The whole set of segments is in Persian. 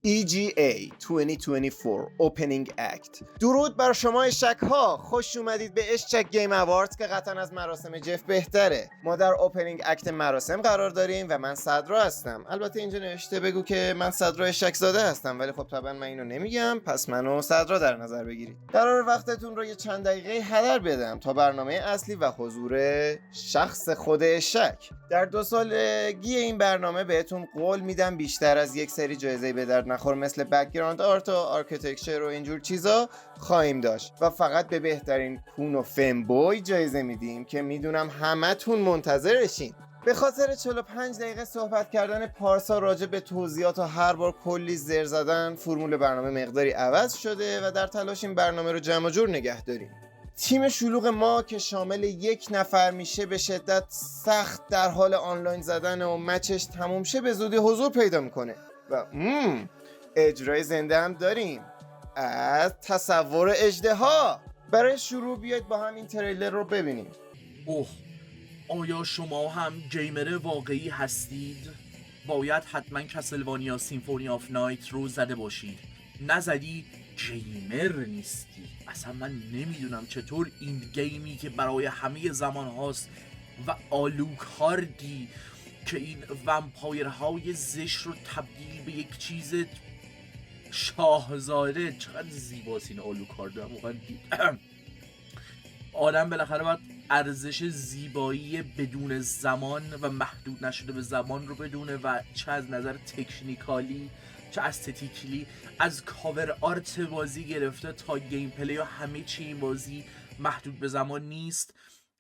EGA 2024 Opening Act. درود بر شما اشک ها، خوش اومدید به اشک گیم اواردز که قطعا از مراسم جف بهتره. ما در اوپنینگ اکت مراسم قرار داریم و من صدرا هستم. البته اینجا نوشته بگو که من صدرا اشک زاده هستم، ولی خب طبعا من اینو نمیگم، پس منو صدرا در نظر بگیرید. قرار وقتتون رو یه چند دقیقه هدر بدم تا برنامه اصلی و حضور شخص خود اشک. در 2 سالگی این برنامه بهتون قول میدم بیشتر از یک سری جایزه به درد نخور مثل بک‌گراند آرت و آرکیتکچر و اینجور چیزا خواهیم داشت و فقط به بهترین کون و فمبوی جایزه میدیم که میدونم همتون منتظرشین. به خاطر 45 دقیقه صحبت کردن پارسا راجع به توضیحات و هر بار کلی زر زدن، فرمول برنامه مقداری عوض شده و در تلاش این برنامه رو جمع جور نگه داریم. تیم شلوغ ما که شامل 1 نفر میشه به شدت سخت در حال آنلاین زدن و مچش تموم شه به زودی حضور پیدا میکنه و اجرای زنده هم داریم از تصور اژدها. برای شروع بیاید با هم این تریلر رو ببینیم. اوه، آیا شما هم گیمر واقعی هستید؟ باید حتما کسلوانیا سیمفونی آف نایت رو زده باشید. نزدی گیمر نیستی. اصلا من نمیدونم چطور این گیمی که برای همه زمان هاست و آلوکاردی که این ومپایرهای زشت رو تبدیل به یک چیز شاهزاده، چقدر زیباست این آلوکارد. واقعا آدم بالاخره باید ارزش زیبایی بدون زمان و محدود نشده به زمان رو بدونه و چه از نظر تکنیکالی چه استتیکلی، از کاور آرت بازی گرفته تا گیم پلی و همه چی این بازی محدود به زمان نیست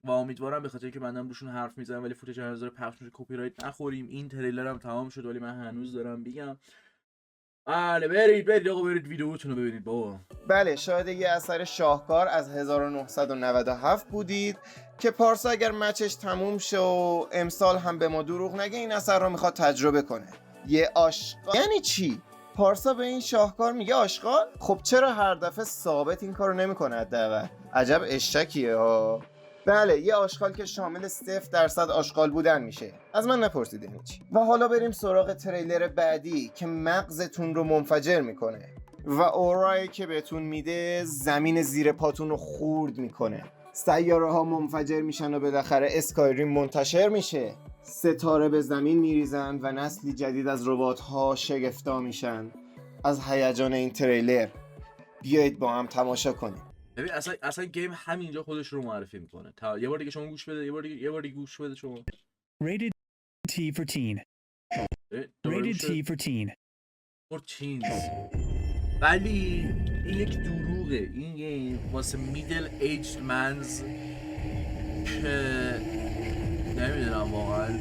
و امیدوارم به خاطر که بندم روشون حرف میزنم ولی فوتج هنوز داره پخش میشه کپی رایت نخوریم. این تریلر هم تمام شد ولی من هنوز دارم بگم بله برید آقا، برید ویدیوتون رو ببینید بابا. بله، شاهد یه اثر شاهکار از 1997 بودید که پارسا اگر مچش تموم شه و امسال هم به ما دروغ نگه این اثر رو میخواد تجربه کنه. یه آشغال یعنی چی؟ پارسا به این شاهکار میگه آشغال؟ خب چرا هر دفعه ثابت این کارو نمیکنه حداقل؟ عجب اشکیه ها. بله، یه آشغال که شامل 0% آشغال بودن میشه. از من نپرسید یعنی چی. و حالا بریم سراغ تریلر بعدی که مغزتون رو منفجر میکنه و اورایی که بهتون میده زمین زیر پاتون رو خورد میکنه. سیاره ها منفجر میشن و بالاخره اسکایریم منتشر میشه. ستاره به زمین میریزن و نسلی جدید از ربات ها شگفتا میشن. از هیجان این تریلر بیایید با هم تماشا کنیم. ببین اصلا گیم همینجا خودش رو معرفی میکنه. یه بار دیگه شما گوش بده، یه بار دیگه گوش بده شما. Rated T for teen. Rated T for teen. for teens. ولی این یک دروغه. این گیم واسه میدل ایجد منز که نمیدونم واقعا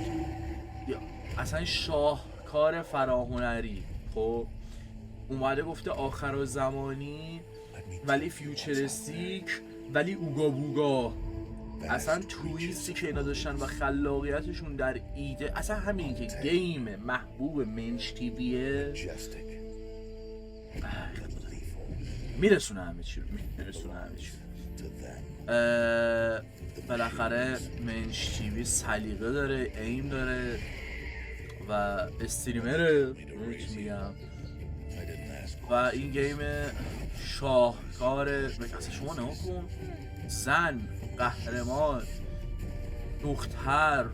اصلا شاهکار فراهنری. خب اومده گفته آخر زمانی ولی فیوچرستیک ولی اوگا بوگا. اصلا تویستی که اینا داشتن و خلاقیتشون در ایده، اصلا همین که گیم محبوب منچ تیویه میرسونه همه چی رو. بالاخره منچ تیوی سلیقه داره، ایم داره و استریمره میگم و این گیم شاهکاره. اصلا شما نگاه کن، زن، قهرمان، دختر،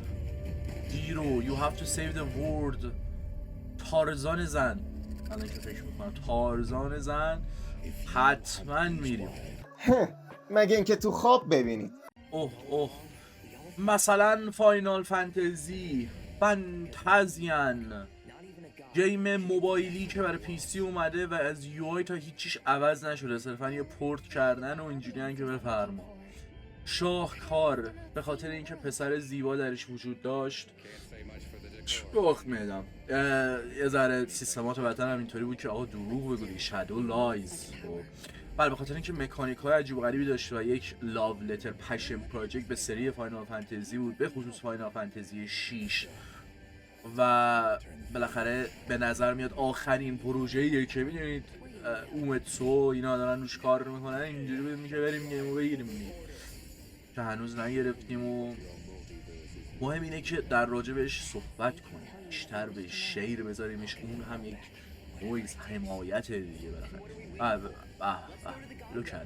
هیرو، you have to save the world، تارزان زن. الان که فکر میکنم تارزان زن حتما میریم. مگه اینکه تو خواب ببینید. اوه مثلا فاینال فانتزی فانتازیان، گیم موبایلی که برای پی سی اومده و از یو آی تا هیچیش عوض نشده، صرفا یه پورت کردن و اینجوریان که بفرما. شاهکار به خاطر اینکه پسر زیبا درش وجود داشت. بخت میدم یه ذره سیستمات وطن هم اینطوری بود که آقا دروغ بگو، شادو لایز. بله، به خاطر اینکه مکانیک های عجیب و غریبی داشت و یک لاو لتر پشن پراجکت به سری فاینال فانتزی بود، به خصوص فاینال فانتزی 6 و بالاخره به نظر میاد آخرین پروژه‌ایه که میدونید اومتسو اینا دارن روش کار میکنن. اینجوری میشه بریم گیمو بگیریم که هنوز نگرفتیم و مهم اینه که در راجبش صحبت کنیم، بیشتر به شیر بذاریمش. اون هم یک وایس حمایت دیگه بالاخره. لوکت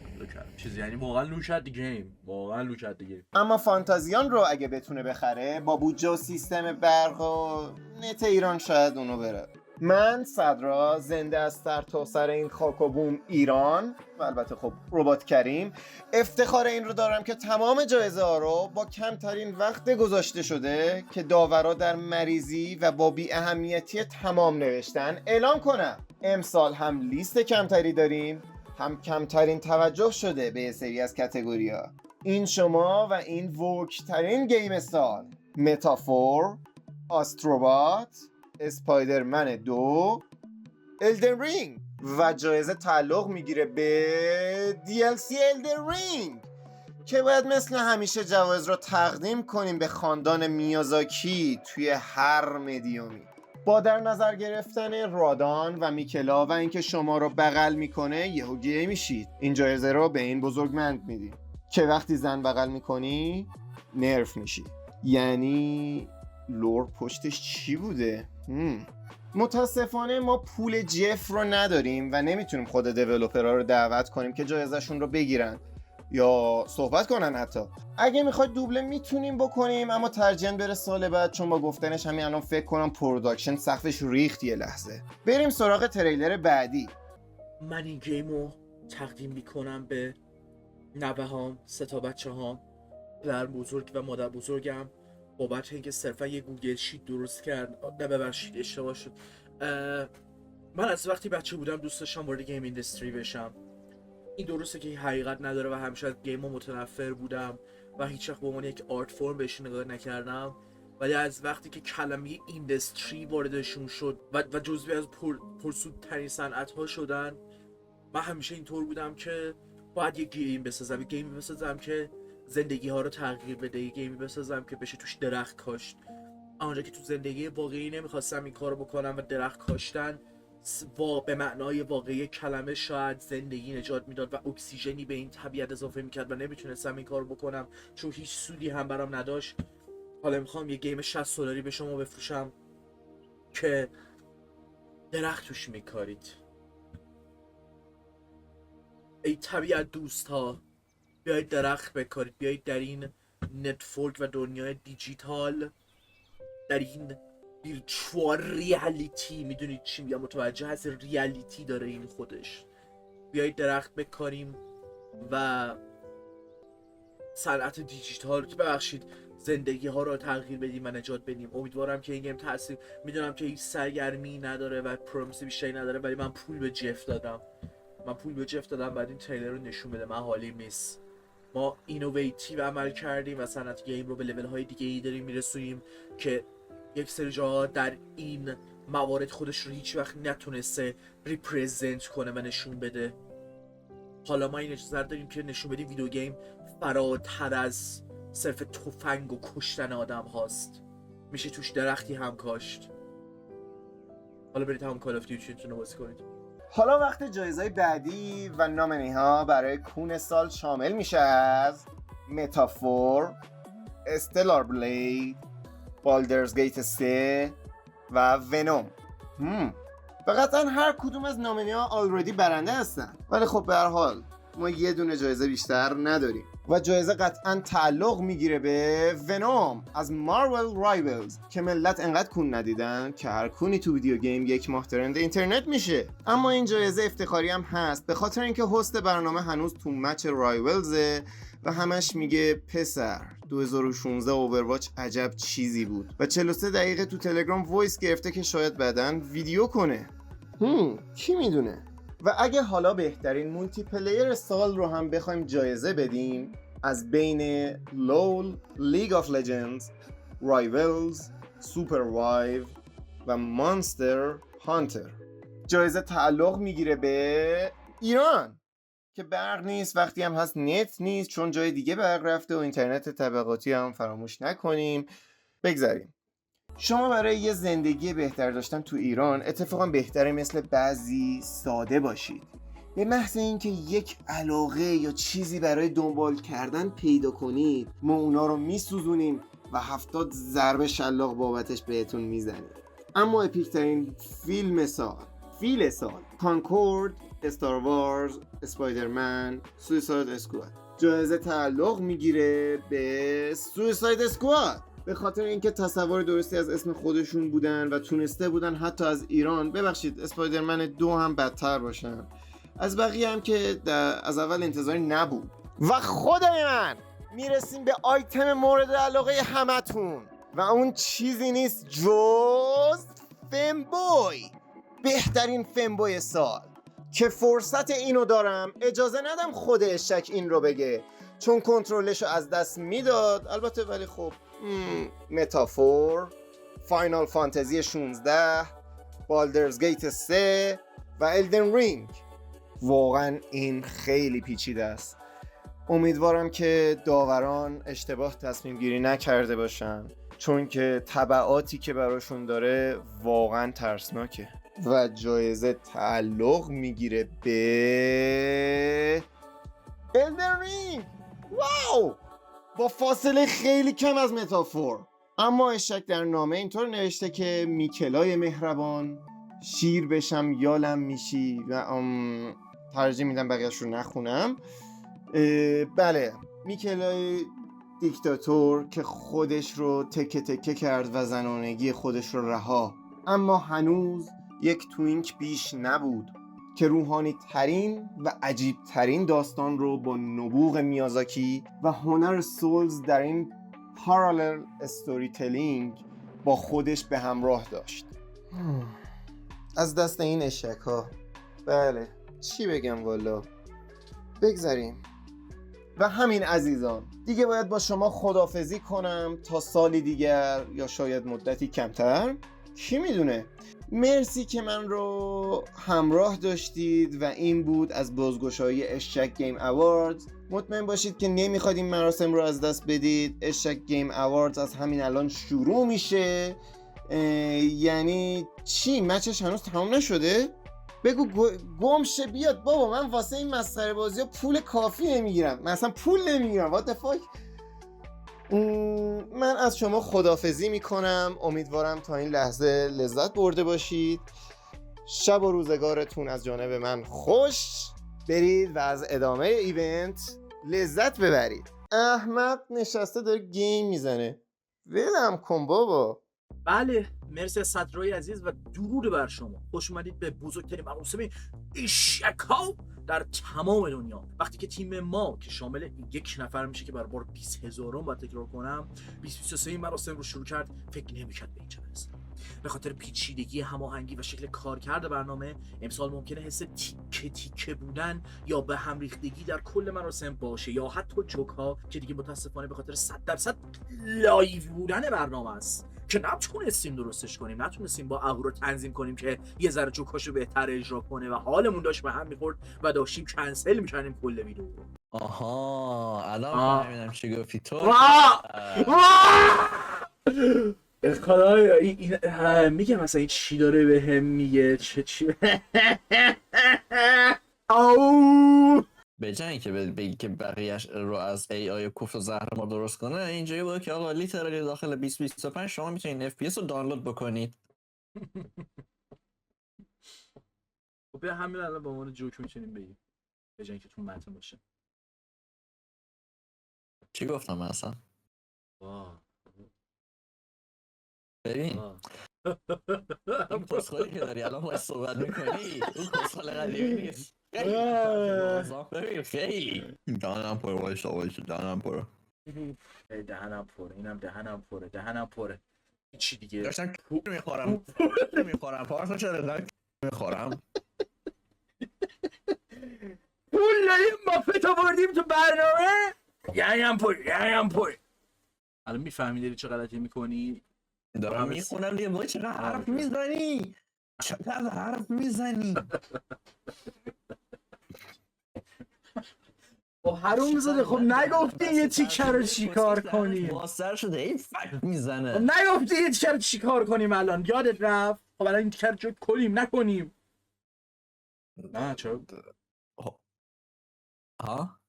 چیزی یعنی واقعا لوکت گیم، واقعا لوکت دیگه. اما فانتازیان رو اگه بتونه بخره با بودجه و سیستم برق و نت ایران شاید اونو بره. من صدرا زنده از سر تا سر این خاک و بوم ایران و البته خب ربات کریم افتخار این رو دارم که تمام جایزه ها رو با کمترین وقت گذاشته شده که داورا در مریضی و با بی اهمیتی تمام نوشتن اعلام کنم. امسال هم لیست کمتری داریم، هم کمترین توجه شده به سری از کتگوریا. این شما و این ووکترین گیم سال: متافور، آستروبات، اسپایدرمن 2، الدن رینگ و جایزه تعلق میگیره به DLC الدن رینگ که باید مثل همیشه جوایز رو تقدیم کنیم به خاندان میازاکی توی هر مدیومی. با در نظر گرفتن رادان و میکلا و اینکه شما رو بغل میکنه یهو گیه میشید. این جایزه رو به این بزرگمند میدیم که وقتی زن بغل میکنی نرف میشی. یعنی لور پشتش چی بوده؟ متاسفانه ما پول جف رو نداریم و نمیتونیم خود دیولوپرها رو دعوت کنیم که جایزهشون رو بگیرن یا صحبت کنن. حتی اگه میخواید دوبله میتونیم بکنیم، اما ترجیحاً بره سال بعد، چون با گفتنش همین الان فکر کنم پروداکشن سقفش ریخت. یه لحظه بریم سراغ تریلر بعدی. من این گیمو تقدیم میکنم به نوه‌هام، 3 تا بچه‌هام، پدر بزرگ و مادر بزرگم، بابت اینکه صرفا یه گوگل شیت درست کرد. نه ببخشید اشتباه شد. من از وقتی بچه بودم دوست داشتم وارد گیم اینداستری بشم. این درسته که حقیقت نداره و همیشه از گیم‌ها متنفر بودم و هیچ وقت به عنوان یک آرت فرم بهش نگاه نکردم، ولی از وقتی که کلمه اینداستری واردشون شد و جزوی از پرسودترین صنعت‌ها شدن، من همیشه اینطور بودم که باید یه گیم بسازم، یه گیمی بسازم که زندگی ها رو تغییر بده، یه گیمی بسازم که بشه توش درخت کاشت. آنجا که تو زندگی واقعی نمیخواستم این کارو بکنم و درخت کاشتن به معنای واقعی کلمه شاید زندگی نجات میداد و اکسیژنی به این طبیعت اضافه میکرد و نمیتونستم این کارو بکنم چون هیچ سودی هم برام نداشت. حالا میخوام یه گیم $60 به شما بفروشم که درخت توش میکارید. ای طبیعت دوست ها، بیایید درخت بکارید، بیایید در این نتورک و دنیای دیجیتال، در این ویرچوال ریالیتی، میدونید چی میگم، متوجه هست ریالیتی داره این خودش، بیایید درخت بکاریم و صنعت دیجیتال ببخشید زندگی ها رو تغییر بدیم و نجات بدیم. امیدوارم که این گیم تاثیر، میدونم که هیچ سرگرمی نداره و پرومیس بیشتری نداره، ولی من پول به جف دادم، بعد این تریلر رو نشون بده. من حالی نیست. ما اینوویتیو عمل کردیم و صنعت گیم رو به لول های دیگه ای داریم میرسونیم که یک سری جاها در این موارد خودش رو هیچ وقت نتونسته ریپرزنت کنه و نشون بده. حالا ما این اجازه داریم که نشون بدیم ویدیو گیم فراتر از صرف تفنگ و کشتن آدم هاست، میشه توش درختی هم کاشت. حالا برید هم کال آف دیوتی رو بازی کنید. حالا وقت جایزهای بعدی و نامنی ها برای کون سال شامل میشه از متافور، استلار بلید، بالدرز گیت 3 و ونوم. و قطعا هر کدوم از نامنی ها آلردی برنده هستن، ولی خب به هر حال ما یه دونه جایزه بیشتر نداریم و جایزه قطعا تعلق میگیره به ونوم از مارول رایولز که ملت انقدر کون ندیدن که هر کونی تو ویدیو گیم یک ماه ترند اینترنت میشه. اما این جایزه افتخاری هم هست به خاطر اینکه هست برنامه هنوز تو مچ رایولزه و همش میگه پسر 2016 اوورواچ عجب چیزی بود و 43 دقیقه تو تلگرام وایس گرفته که شاید بعداً ویدیو کنه. کی میدونه. و اگه حالا بهترین مولتی پلیر سال رو هم بخوایم جایزه بدیم، از بین لول، لیگ آف لجندز، رایولز، سوپر وایو و مانستر هانتر، جایزه تعلق میگیره به ایران که برق نیست، وقتی هم هست نت نیست چون جای دیگه برق رفته و اینترنت طبقاتی هم فراموش نکنیم. بگذاریم. شما برای یه زندگی بهتر داشتن تو ایران اتفاقا بهتره مثل بعضی ساده باشید. به محض اینکه یک علاقه یا چیزی برای دنبال کردن پیدا کنید، ما اونا رو میسوزونیم و 70 ضربه شلاق بابتش بهتون میزنیم. اما اپیکترین فیلم سال، فیل سال: کانکورد، استار وارز، اسپایدرمن، سویساید اسکواد. جایزه تعلق میگیره به سویساید اسکواد به خاطر اینکه تصور درستی از اسم خودشون بودن و تونسته بودن حتی از ایران، ببخشید اسپایدرمن 2 هم بدتر باشن، از بقیه هم که از اول انتظاری نبود. و خدای من میرسیم به آیتم مورد علاقه همتون و اون چیزی نیست جز فمبوی، بهترین فمبوی سال. که فرصت اینو دارم اجازه ندم خود اشک این رو بگه چون کنترلشو از دست میداد البته، ولی خب متافور، فاینال فانتزی 16، بالدرز گیت 3 و الدن رینگ. واقعا این خیلی پیچیده است. امیدوارم که داوران اشتباه تصمیم گیری نکرده باشن چون که تبعاتی که براشون داره واقعا ترسناکه. و جایزه تعلق میگیره به الدن رینگ. واو، با فاصله خیلی کم از متافور. اما اشک در نامه اینطور نوشته که میکلای مهربان، شیر بشم یالم میشی و ترجیح میدم بقیهش رو نخونم. بله، میکلای دیکتاتور که خودش رو تکه تکه کرد و زنانگی خودش رو رها، اما هنوز یک توینک بیش نبود که روحانی ترین و عجیب ترین داستان رو با نبوغ میازاکی و هنر سولز در این پارالل استوری تلینگ با خودش به همراه داشت. از دست این اشک ها، بله چی بگم والا، بگذاریم. و همین عزیزان، دیگه باید با شما خداحافظی کنم تا سالی دیگر یا شاید مدتی کمتر، کی میدونه. مرسی که من رو همراه داشتید و این بود از بازگشایی اشک گیم اواردز. مطمئن باشید که نمیخواید این مراسم رو از دست بدید. اشک گیم اواردز از همین الان شروع میشه. یعنی چی؟ مچش هنوز تمام نشده؟ بگو گمشه بیاد بابا، من واسه این مسخره بازی ها پول کافی نمیگیرم، من اصلا پول نمیگیرم. what the fuck. من از شما خداحافظی میکنم. امیدوارم تا این لحظه لذت برده باشید. شب و روزگارتون از جانب من خوش. برید و از ادامه ایونت لذت ببرید. احمق نشسته داره گیم میزنه، ولم کن بابا. بله، مرسی از صدرای عزیز و درود بر شما. خوش اومدید به بزرگترین مراسم اشک‌ها در تمام دنیا. وقتی که تیم ما که شامل یک نفر میشه که برای بار 20,000 باید تکرار کنم 2023 این مراسم رو شروع کرد، فکر نمی‌کرد به اینجا برسه. به خاطر پیچیدگی هماهنگی و شکل کارکرد برنامه امسال ممکنه حس تیکه تیکه بودن یا به هم ریختگی در کل مراسم باشه یا حتی جوک‌ها که دیگه متاسفانه به خاطر 100% لایو بودن برنامه است که نتونستیم درستش کنیم، نتونستیم با اهورا تنظیم کنیم که یه ذره جوکاشو بهتر اجرا کنه و حالمون داشت به هم میخورد و داشتیم کنسل می‌کردیم کل ویدیو رو. الان فهمیدم چی گفتی تو. خدایا میگه مثلا این چی داره به هم میگه چی او به جای اینکه بگی که بقیه‌اش رو از AI کوفت و زهر ما درست کنه، اینجوری بود که آقا لیترالی داخل 2025 شما میتونید FPS رو دانلود بکنید. به همین الان با عنوان جوک میتونیم بگیم به جای اینکه تو متن باشه. چی گفتم من اصلا؟ ببین این کسخالی که داری الان باید صحبت میکنی اون کسخال قدیمی نیست. ببین خیلی دهنم پره وایسا دهنم پره. دهنم پره، اینم دهنم پره چی دیگه داشتم میخورم پارسا چرا میخورم. پول داریم ما فتا بردیم تو برنامه. یعنیم پره. الان میفهمی داری چه غلطی میکنی؟ دارم میخونم دیگه. بای چقدر حرف میزنی، چقدر حرف میزنی. خب حروم زاده، خب نگفتی یه تیکه رو چیکار کنیم؟ موثر شده این فکت میزنه. خب نگفتی یه تیکه رو چیکار کنیم الان؟ یادت رفت؟ خب الان این تیکه رو کنیم نکنیم؟ نه چرا؟ ها؟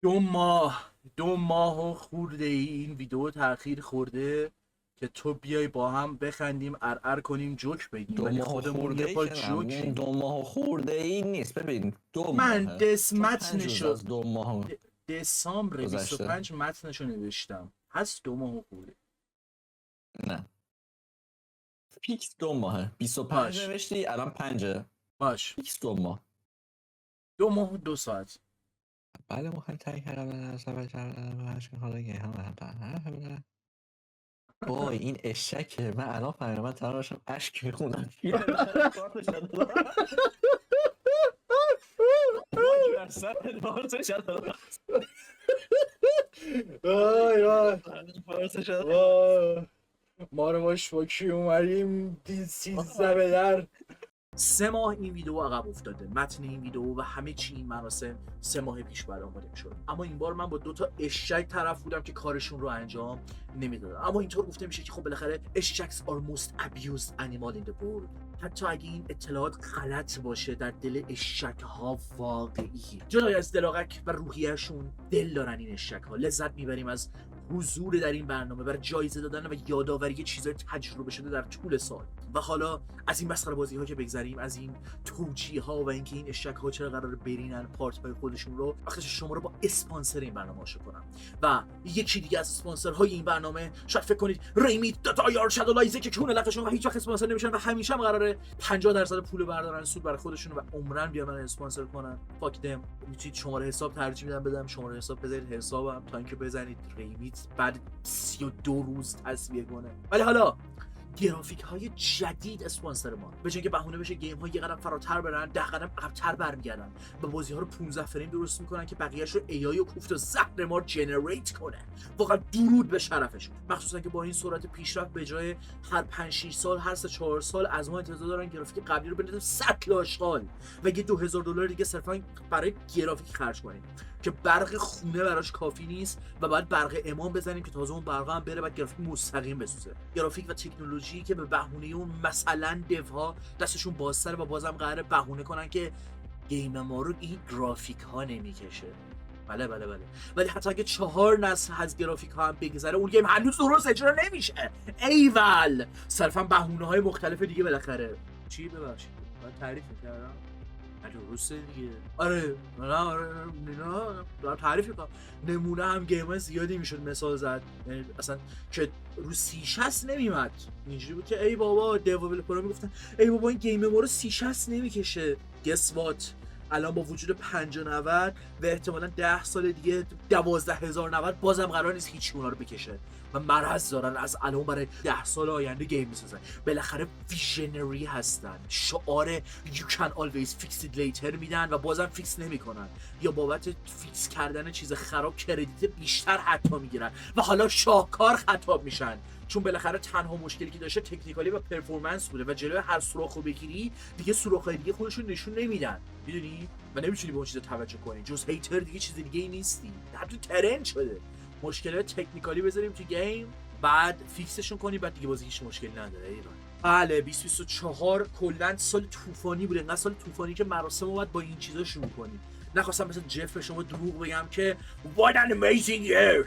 دو ماه و خورده این ویدیو تاخیر خورده که تو بیای با هم بخندیم ارعر کنیم جوک بگیم دو ولی ماه خودمون خورده یه ای پا که نه. جوکیم. 2 ماه خورده ای نیست. ببین 2 من ماهه. متنشو از 2 ماه دسامبر گذشته. 25 متنشو نوشتم، هست 2 ماه خورده. نه پیکس 2 ماهه. 25 باش. نوشتی الان 5 باش پیکس 2 ماه. 2 ماه و 2 ساعت. بله مخواهی تایی وای این اشکه. من الان فهمیدم. من تنها داشتم اشک میخونم. وای ما رو باش با کی اومدیم 13 به در. 3 ماه این ویدیو عقب افتاده، متن این ویدیو و همه چی این مراسم 3 ماه پیش برآورده می‌شد. اما این بار من با 2 تا اشک طرف بودم که کارشون رو انجام نمیدادن. اما اینطور گفته میشه که خب بالاخره اشکس are most abused animal in the world. حتی اگه این اطلاعات غلط باشه در دل اشک ها واقعی. جدای از دلاغک و روحیه‌شون دل دارن این اشک ها. لذت میبریم از حضور در این برنامه برای جایزه دادن و یادآوری چیزای تجربه شده در طول سال. و حالا از این مسخره بازی ها که بگذریم، از این توجیه ها و اینکه این اشک ها چرا قراره برینن پارت های خودشون رو، وقتی شما رو با اسپانسر این برنامه آشنا کنم. و یکی دیگه از اسپانسرهای این برنامه، شاید فکر کنید ریمی داتایار شادولایزه که کونه لقشون و هیچ وقت اسپانسر نمیشن و همیشه هم قراره 50% پول بردارن سود برای خودشون و عمرن بیان من اسپانسر کنن. فاک دم. میتونید شماره حساب ترجیح بدم شماره حساب بذارید حسابم تا اینکه بزنید ریمیت بعد 32 روز تصویه کنه. ولی حالا گرافیک های جدید اسپانسر ما به جای که بهونه بشه گیم ها یه قدم فراتر برن 10 قدم عقب‌تر برمیگردن و بازی ها رو 15 فریم درست میکنن که بقیه‌اش رو AI و کوفت و زهر مار جنریت کنه. واقعا درود به شرفشون، مخصوصا که با این سرعت پیشرفت به جای هر 5 6 سال هر 3 4 سال از ما انتظار دارن گرافیک قبلی رو بندازیم سطل آشغال و یه $2000 دیگه صرفا برای گرافیک خرج کنیم که برق خونه براش کافی نیست و بعد برق امام بزنیم که تازه اون برق هم بره بعد گرافیک مستقیم بسوزه. گرافیک و تکنولوژی که به بهونه اون مثلا دیوها دستشون بازتره و بازم قراره بهونه کنن که گیم ما رو این گرافیک ها نمیکشه. بله ولی حتی اگه 4 نسل از گرافیک ها هم بگذره اون گیم هنوز درست اجرا نمیشه. ایول صرفا بهونه های مختلف دیگه بالاخره. چی ببخشید من تعریف می‌کردم درسته دیگه. آره تعریف کنم نمونه هم گیم های زیادی میشد مثال زد، یعنی اصلا که رو 3060 نمیمد. اینجوری بود که ای بابا دیولپرها میگفتن ای بابا این گیم ما رو 3060 نمیکشه. گس وات الان با وجود 5090 و احتمالاً 10 سال دیگه 12090 بازم قرار نیست هیچ اونا رو بکشه و مرض دارن از الان برای 10 سال آینده گیم میسازن. بالاخره ویژنری هستن، شعار you can always fix it later میدن و بازم فیکس نمیکنن یا بابت فیکس کردن چیز خراب کردیت بیشتر حتی میگیرن و حالا شاهکار خطاب میشن چون بالاخره تنها مشکلی که داشته تکنیکالی و پرفورمنس بوده و جلوی هر سوراخو بگیری دیگه سوراخ‌های دیگه خودشون نشون نمیدن، میدونی؟ و نمیتونی به اون چیزا توجه کنی. جز هیتر دیگه چیز دیگه ای نیستی. حتی ترند شده. مشکلات تکنیکالی بذاریم تو گیم بعد فیکسشون کنی بعد دیگه بازی هیچ مشکلی نداره. ایران بله 2024 کلا سال طوفانی بوده. انقدر سال طوفانی که مراسم اومد با این چیزا شروع کنیم. نخواستم مثل جف به شما دروغ بگم که what an amazing year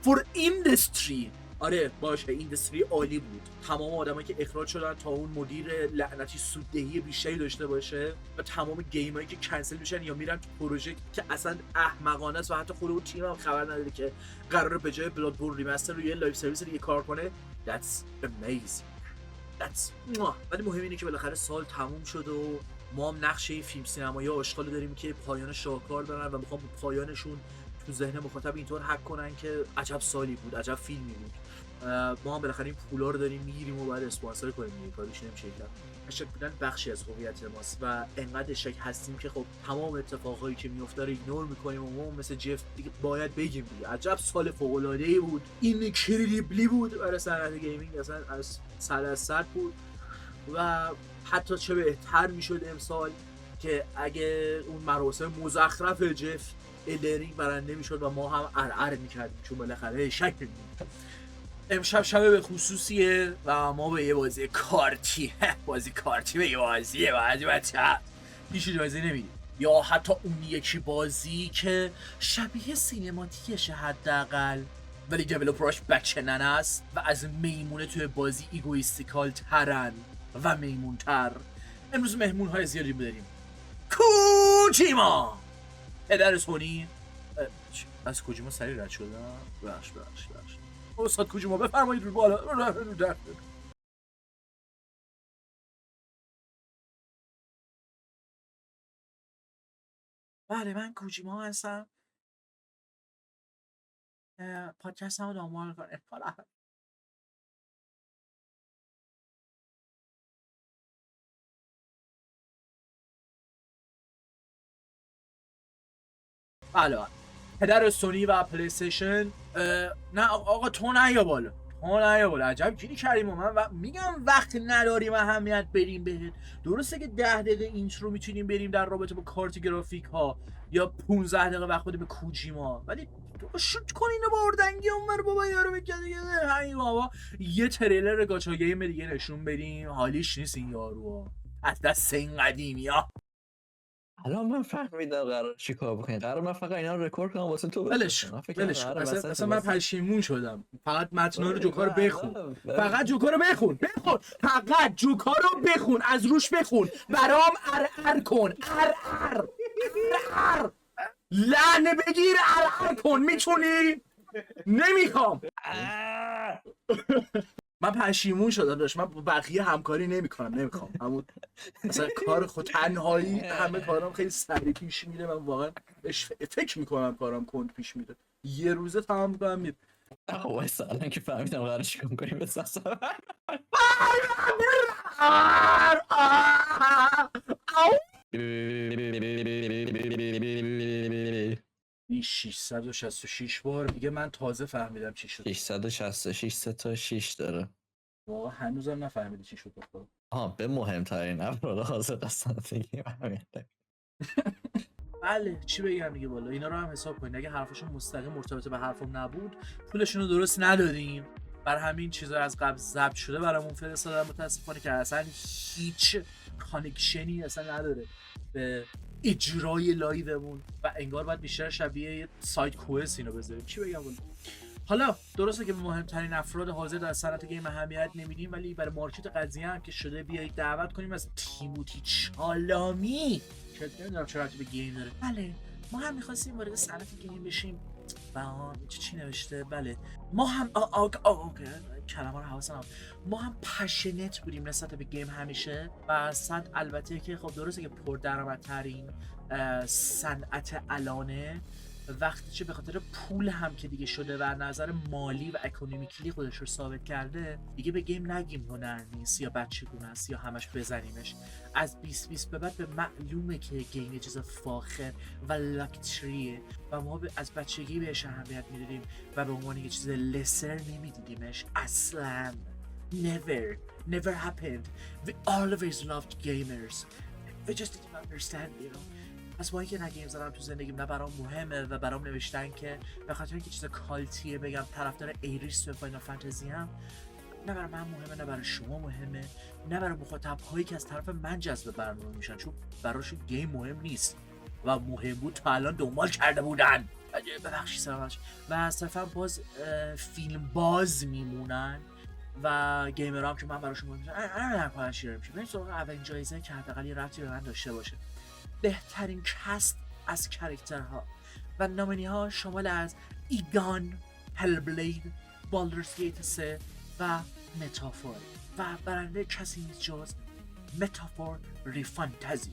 for industry. آره باشه اینداستری عالی بود. تمام آدمایی که اخراج شدن تا اون مدیر لعنتی سوددهی بیشتری داشته باشه و تمام گیمایی که کنسل میشن یا میرن تو پروژه که اصلا احمقانه است و حتی خود اون تیم هم خبر نداره که قراره به جای بلادبورن ریمستر روی لایو سرویس دیگه کار کنه. That's amazing. ولی مهم اینه که بالاخره سال تموم شد و ما هم نقشه فیلم سینمایی آشغال داریم که پایان شاهکار دارن و میخوام پایانشون تو ذهن مخاطب اینطور حک کنن که عجب سالی بود، عجب فیلمی بود. ما هم بالاخره این پولا رو داریم میگیریم و بعد اسپانسر کنیم دیگه، کاریش نمیشه کرد. اشک بودن بخشی از هویت ماست و انقدر اشک هستیم که خب تمام اتفاقایی که میفته رو ایگنور میکنیم و ما مثل جف دیگه باید بگیم دیگه عجب سال فوق العاده ای بود، اینکریدیبلی بود برای صنعت گیمینگ، اصلا از 100% بود و حتی چه بهتر میشد امسال که اگه اون مراسم مزخرف جف الدرینگ برنده میشد و ما هم ارعر میکردیم چون بالاخره شک می‌کنیم. امشب شب به خصوصیه و ما به یه بازی کارتی به یه بازی بچه هیچ جایزه نمیدیم. یا حتی اون یکی بازی که شبیه سینماتیکشه حداقل ولی دیولپرش بچه ننه است و از میمونه توی بازی ایگویستیکال ترن و میمونتر. امروز مهمون های زیادی داریم. کوجیما پدر سونی. از کوجیما سریع رد شدم. بخش استاد کوجیما بفرمایید رو بالا. بله من کوجیما هستم. پادکست هم رو دنبال کنه. بله پدر سونی و پلی استیشن. نه آقا تو نیا بالا. عجب گیری کردیم من و میگم وقت نداریم اهمیت بریم بهت. درسته که 10 دقیقه اینترو میتونیم بریم در رابطه با کارت گرافیک ها یا 15 دقیقه وقت بدیم به کوجیما ولی شوت کن اینو با اردنگی اونور بابا یارو بگه دیگه. همین بابا یه تریلر گاچا گیم دیگه نشون بدیم. حالیش نیست این یارو از دست این قدیمی ها. الان من فهمیدم قرار چیکار بکنیم. قرار من فقط اینا رو رکورد کنم واسه تو ولش اصلا من پشیمون شدم. فقط متن رو جوکا رو بخون. فقط جوکا رو بخون. فقط جوکا رو بخون. از روش بخون. برام ار کن. ار لعنه بگیر. ار کن. میتونی؟ نمیخوام. من پشیمون شدم داشت. من با بقیه همکاری نمیخوام. همون مثلا کار خود تنهایی همه کارام خیلی سریع پیش میره. من واقعا فکر میکنم کارام کند پیش میره. یه روزه تمام میکنم میره. وایسا الان که فهمیدم قرار چیکار کنیم بسازم. این 666 بار میگه من تازه فهمیدم چی شد. 666 3 تا 6 داره. واقعا هنوزم نفهمیدی چی شد. به مهمترین افراد حاضر هستن دیگه. بله چی بگم دیگه والا اینا رو هم حساب کنید. اگه حرفشون مستقیم مرتبط به حرفم نبود پولشون رو درست ندادیم. بر همین چیزا از قبل ضبط شده برامون فرستادن متاسفانه که اصلا هیچ کانکشنی اصلا نداره به اجرای لایومون و انگار باید بیشتر شبیه یه سایت کوئست اینو بذاریم. چی بگم والا. حالا درسته که به مهمترین افراد حاضر در صنعت گیم اهمیت نمیدیم ولی برای مارکت قضیه هم که شده بیایید دعوت کنیم از تیموتی چالامی که نمیدونم چرا ربطی به گیم داره. بله ما هم می‌خواستیم وارد صنعت گیم بشیم و چی نوشته. بله ما هم کلمه رو حواسم. ما هم پشنت بودیم نسبت به گیم همیشه و صد البته که خب درسته که پردرآمدترین صنعت الانه وقتی چه به خاطر پول هم که دیگه شده و نظر مالی و اکونومیکلی خودش رو ثابت کرده دیگه به گیم نگیم هنر نیست یا بچگونه است یا همش بزنیمش. از 2020 به بعد به معلومه که گیم یه چیز فاخر و لاکچریه و ما از بچگی بهش اهمیت میدادیم و به عنوان یه چیز لسر نمیدیدیمش اصلا. never happened. We always loved gamers. We just didn't understand, you know. پس با اینکه نه گیم زدم تو زندگیم نه برام مهمه و برام نوشتن که به خاطر اینکه چیز کالتیه بگم طرفدار ایریس تو فاینال فانتزی هم نه برای من مهمه نه برای شما مهمه نه برای مخاطب هایی که از طرف من جذب برنامه میشن چون براشون گیم مهم نیست و مهم بود تا الان دنبال کرده بودن. ببخشید سلامش و صرفا باز فیلم باز میمونن و گیمرام که من براشون مهم میشن. نه کارش شیرم میشه. بریم سراغ اونجایزه که حداقل یه ربطی به من داشته باشه. بهترین کست از کرکترها و نامینی ها شامل از ایگان، هلبلید، بالدرز گیت 3 و متافور و برنده کسی نیست جز متافور ریفانتزی.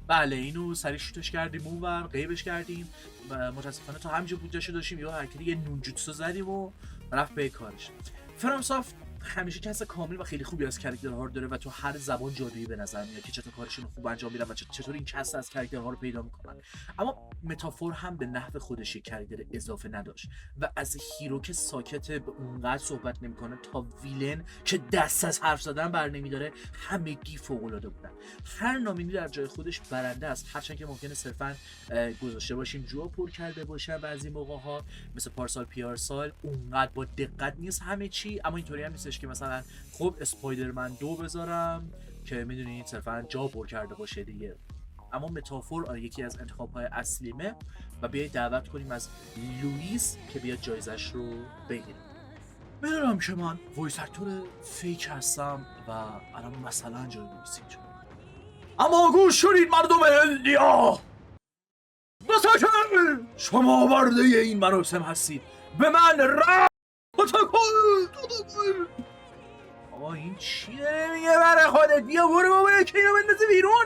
بله اینو سریع شوتش کردیم اونور غیبش کردیم و متاسفانه تا همینجا بودجهشو داشتیم یا حرکتی یه نونجوتسو زدیم و رفت به کارش. فرامسافت همیشه کس کامل و خیلی خوبی از کاراکترها رو داره و تو هر زبان جادویی به نظر میاد که چطور کارشون رو خوب انجام میدن و چطور این کس از کاراکترها رو پیدا میکنن. اما متافور هم به نحو خودش یک کاراکتر اضافه نداشت و از هیرو که ساکت به اونقدر صحبت نمیکنه تا ویلن که دست از حرف زدن بر نمیداره همگی فوق العاده بودن. هر نامینی در جای خودش برنده است هرچند که ممکنه صرفا گذاشته باشیم جا پر کرده باشن بعضی موقع ها مثل پارسال پیارسال اونقدر با دقت نیست همه چی. اما اینطوری هم نیستش که مثلا خب اسپایدرمن 2 بذارم که میدونید صرفا جا پر کرده باشه دیگه. اما متافور یکی از انتخاب‌های اصلیمه و بیایید دعوت کنیم از لوئیس که بیاد جایزش رو بگیره. میدونم که من وایس اکتور فیک هستم و الان مثلا جای لوئیس اینجا، اما گوش شدید مردم هلدیا، مثلا شما آورده این مراسم هستید، به من پروتکل. آقا این چیه میگه برای خودت؟ بیا برو بابا یکی اینو بندازی بیرون.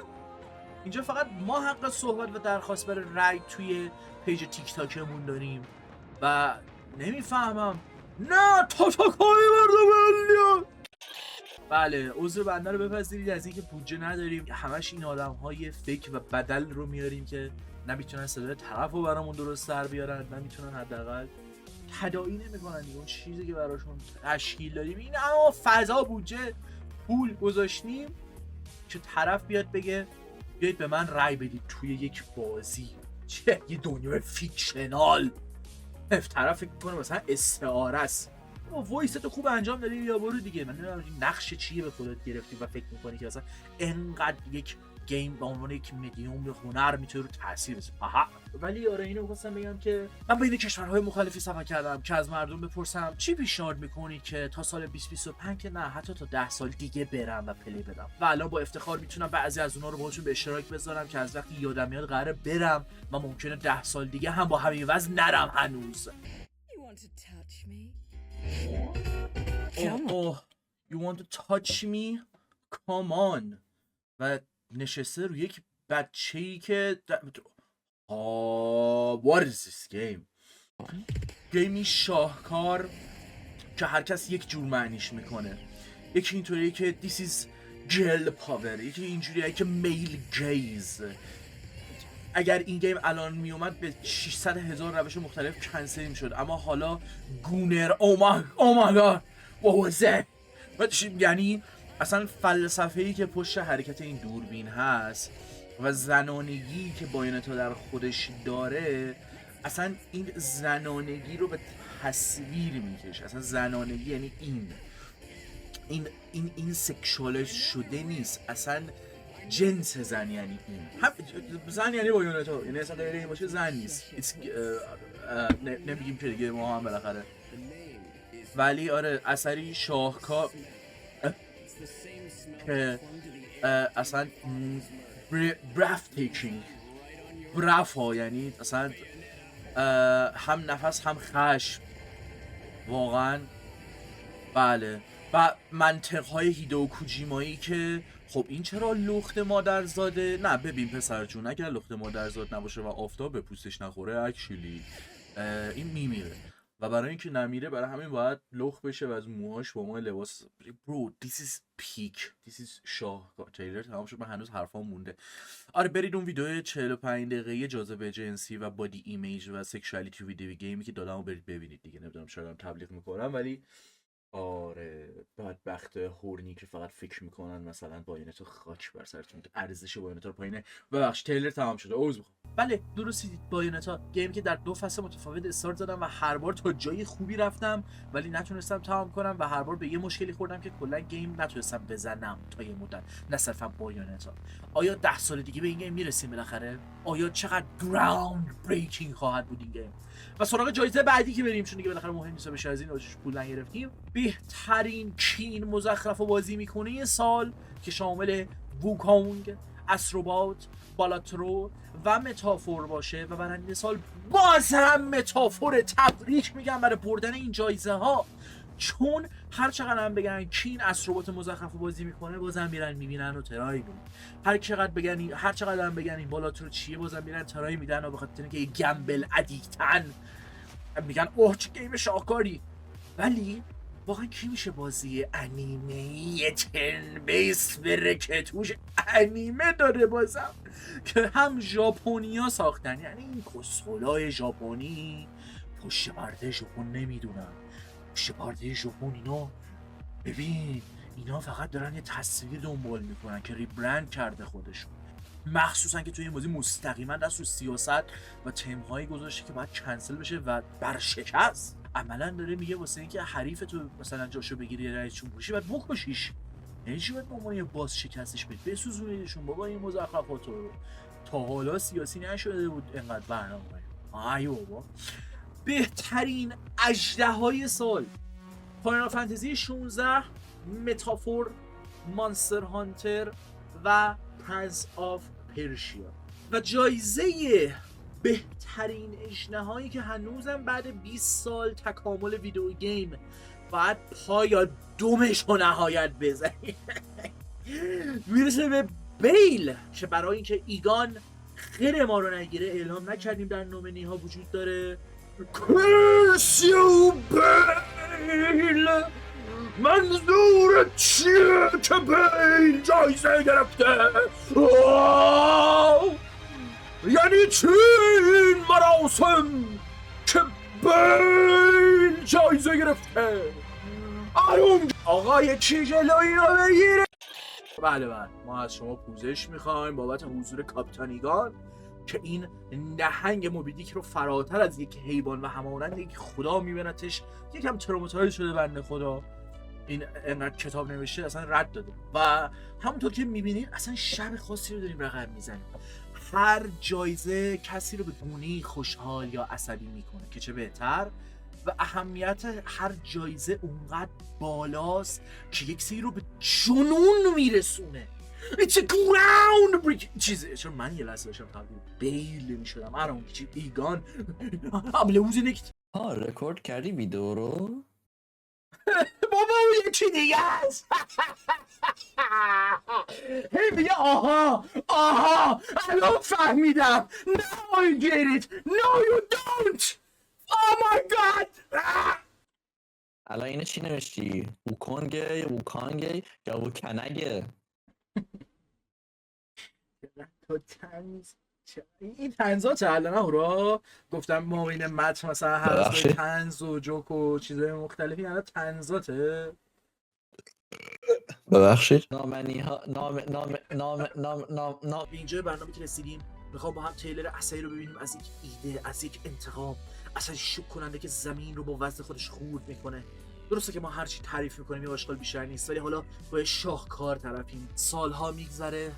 اینجا فقط ما حق صحبت و درخواست برای رای توی پیج تیک تاکمون داریم و نمیفهمم. نه پروتکل مردم هلدیا. بله عذر بنده رو بپذیرید از اینکه بودجه نداریم، همش این آدم‌های فیک و بدل رو میاریم که نمیتونن صدای طرف رو برامون درست در بیارن، نمیتونن حداقل تداعی نمیکنن دیگه اون چیزی که براشون تشکیل دادیم. این اما فضا بودجه پول گذاشتیم که طرف بیاد بگه بیاید به من رای بدید توی یک بازی. چه یه دنیای فیکشنال. طرف فکر میکنه مثلا استعاره است. وایست خوب انجام دادی یا برو دیگه. من نمیدونم نقش چیه به خودت گرفتی و فکر میکنی که اصلا انقدر یک گیم به عنوان یک مدیوم یا هنر میتونه رو تاثیر بذاره. آها. ولی آره اینو می‌خواستم بگم که من بین کشورهای مختلفی سفر کردم که از مردم بپرسم چی پیشنهاد میکنی که تا سال 2025 که نه حتی تا 10 سال دیگه برم و پلی بدم و الان با افتخار میتونم بعضی از اونها رو باهاشون به اشتراک بذارم که از وقتی یادم میاد قراره برم و ممکنه 10 سال دیگه هم با همین وضع نرم هنوز. You want to touch me? Come on. و نشسته روی یک بچه‌ای که what is this game؟ گیمی شاهکار که هر کس یک جور معنیش میکنه. یکی اینطوریه که this is girl power، یکی اینجوریه که male gaze. اگر این گیم الان میومد به 600,000 روش مختلف کنسل میشد، اما حالا گونر oh my god what was that؟ یعنی اصلا فلسفه‌ای که پشت حرکت این دوربین هست و زنانگی که بایونتا در خودش داره، اصلا این زنانگی رو به تصویر میکشه. اصلا زنانگی یعنی این سکشوالش شده نیست، اصلا جنس زن یعنی این هم زن یعنی بایونتا، یعنی اصلا غیر این باشه زن نیست. نمیگیم که دیگه ما هم بالاخره. ولی آره اثری شاهکار که اصلا breathtaking برافا، یعنی اصلا هم نفس هم خشم واقعا. بله و منطقهای هیدئو کوجیمایی که خب این چرا لخت مادرزاده؟ نه ببین پسر جون، اگر لخت مادرزاد نباشه و آفتاب به پوستش نخوره اکچولی این میمیره و برای اینکه نمیره برای همین باید لخت بشه و از موهاش با ما لباس. برو this is peak، this is شاهکار. تریلر تمام شد، من هنوز حرفام مونده. آره برید اون ویدیو 45 دقیقه جاذبه جنسی و بادی ایمیج و سکشوالیتی ویدیو گیمی که دادم رو برید ببینید دیگه. نمیدونم شاید هم تبلیغ میکنم ولی آره بدبخت هورنی که فقط فکر میکنن مثلا بایونتا خاک بر سرتون که ارزش بایونتا رو پایینه. ببخش تریلر تمام شده عذر میخوام. بله درست دیدید، بایونتا گیمی که در 2 فصل متفاوت استارت زدم و هر بار تا جای خوبی رفتم ولی نتونستم تمام کنم و هر بار به یه مشکلی خوردم که کلا گیم نتونستم بزنم تا یه مدت. نه صرفا بایونتا. آیا 10 سال دیگه به این گیم میرسیم بالاخره؟ آیا چقدر گراوند بریکینگ خواهد بود این گیم؟ و سراغ جایزه بعدی که بریم چون دیگه بالاخره مهم نیست بشه از این روش پول نگرفتیم. بهترین کین مزخرف بازی میکنه یه سال که شامل ووکانگ، استروبات، بالاترو و متافور باشه و برنده سال باز هم متافور. تبریک میگم برای بردن این جایزه ها، چون هر چقدر هم بگن کین استروبات مزخرف بازی میکنه بازم میرن میبینن و ترای میدن. هر چقدر هم بگن این بالاترو چیه بازم میرن ترای میدن و بخاطر اینکه یه گمبل ادیکتن میگن اوه چه گیم شاهکاری. ولی واقعا کی میشه بازی انیمه ترن بیس بره که توش انیمه داره بازم که هم ژاپنیا ساختن؟ یعنی این کسخلای ژاپنی پشت پرده ژاپن نمیدونن. پشت پرده ژاپن اینا ببین اینا فقط دارن یه تصویر دنبال میکنن که ریبرند کرده خودشون، مخصوصا که توی این بازی مستقیما دست رو سیاست و تم‌هایی گذاشته که باید کنسل بشه و برشکست. عملا داره میگه واسه اینکه حریف تو مثلا جاشو بگیری رئیس جمهوری باید بکشیش. یعنی چی باید به عنوان یه باز شکستش بدی؟ بسوزونیدشون بابا این مزخرفات رو. تا حالا سیاسی نشده بود اینقدر برنامه. ای بابا. بهترین اژدهای سال فاینال فانتزی 16، متافور، مانستر هانتر و پرنس آف پرشیا. و جایزه بهترین اژدهایی که هنوزم بعد 20 سال تکامل ویدیو گیم باید پا یا دمش رو نهایت بزنی میرسه به بیل که برای اینکه ایگان خیر ما رو نگیره اعلام نکردیم در نومینی ها وجود داره. کرسیو بیل، منظور چیه که بیل جایزه گرفته؟ یعنی چی این مراسم که بیل جایزه گرفته؟ آقا یکی جلوی رو بگیره. بله ما از شما پوزش میخوایم بابت حضور کاپیتان ایگان که این نهنگ موبیدیک رو فراتر از یک حیوان و همانند یک خدا میبینتش. یکم تروماتایز شده بنده خدا، این انقدر کتاب نوشته اصلا رد داده و همونطور که میبینید اصلا شب خاصی رو داریم رقم میزنیم. هر جایزه کسی رو به گونه‌ای خوشحال یا عصبی میکنه که چه بهتر، و اهمیت هر جایزه اونقدر بالاست که یک سری رو به جنون میرسونه. It's a ground break چیزه. چون من یه لحظه داشتم تبدیل بیل میشدم الان چی ایگان ابلوز نکت. رکورد کردی ویدیو رو؟ بابا اون یکی دیگه است. هی میگه آها الان فهمیدم. Now I get it. No you don't. Oh my god. الان اینه چی نوشتی؟ ووکانگه یا ووکنگه؟ تو تنز این تنزا چه الان هورا گفتم ما این متن مثلا هر تنز و جوک و چیزای مختلفی الان تنزاته. ببخشید. به اینجای برنامه که رسیدیم میخوام با هم تریلر اثری رو ببینیم از یک ایده، از یک انتقام، اصلا شوک کننده که زمین رو با وزن خودش خورد میکنه. درسته که ما هرچی تعریف میکنیم یه آشغال بیشتر نیست، ولی حالا با شاهکار طرفیم. سالها میگذره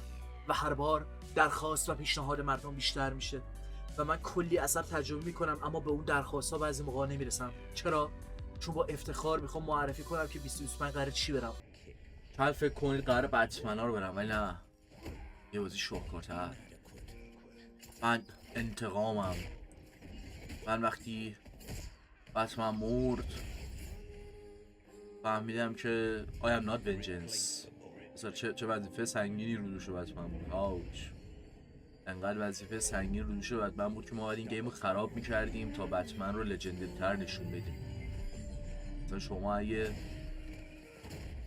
و هر بار درخواست و پیشنهاد مردم بیشتر میشه و من کلی اثر تجربه میکنم اما به اون درخواست ها بعضی موقع نمیرسم. چرا؟ چون با افتخار میخوام معرفی کنم که 2025 قراره چی برم. شاید فکر کنید قراره بتمنا رو برم، ولی نه، یه بازی شاهکارتر. من انتقامم. من وقتی بتمن مرد فهمیدم که I am not vengeance. چه وظیفه سنگینی رو دوش بتمن بود. آوچ. انقدر وظیفه سنگین رو دوش بتمن بود که ما باید این گیم رو خراب میکردیم تا بتمن رو لجندری تر نشون بدیم. مثلا شما اگه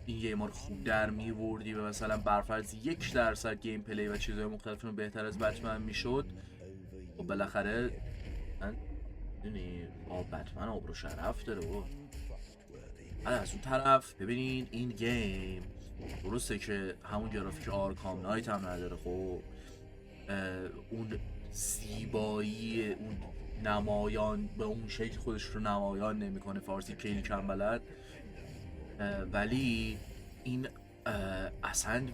این گیم رو خوب در میوردی و مثلا برفرض 1% گیم پلی و چیزهای مختلفون بهتر از بتمن میشد، و بالاخره بتمن آب رو شرف داره. و از اون طرف ببینین این گیم درسته که همون گرافیک آرکام نایت هم نداره، خب اون زیبایی اون نمایان به اون شکل خودش رو نمایان نمیکنه، فارسی خیلی کم بلد، ولی این اصلا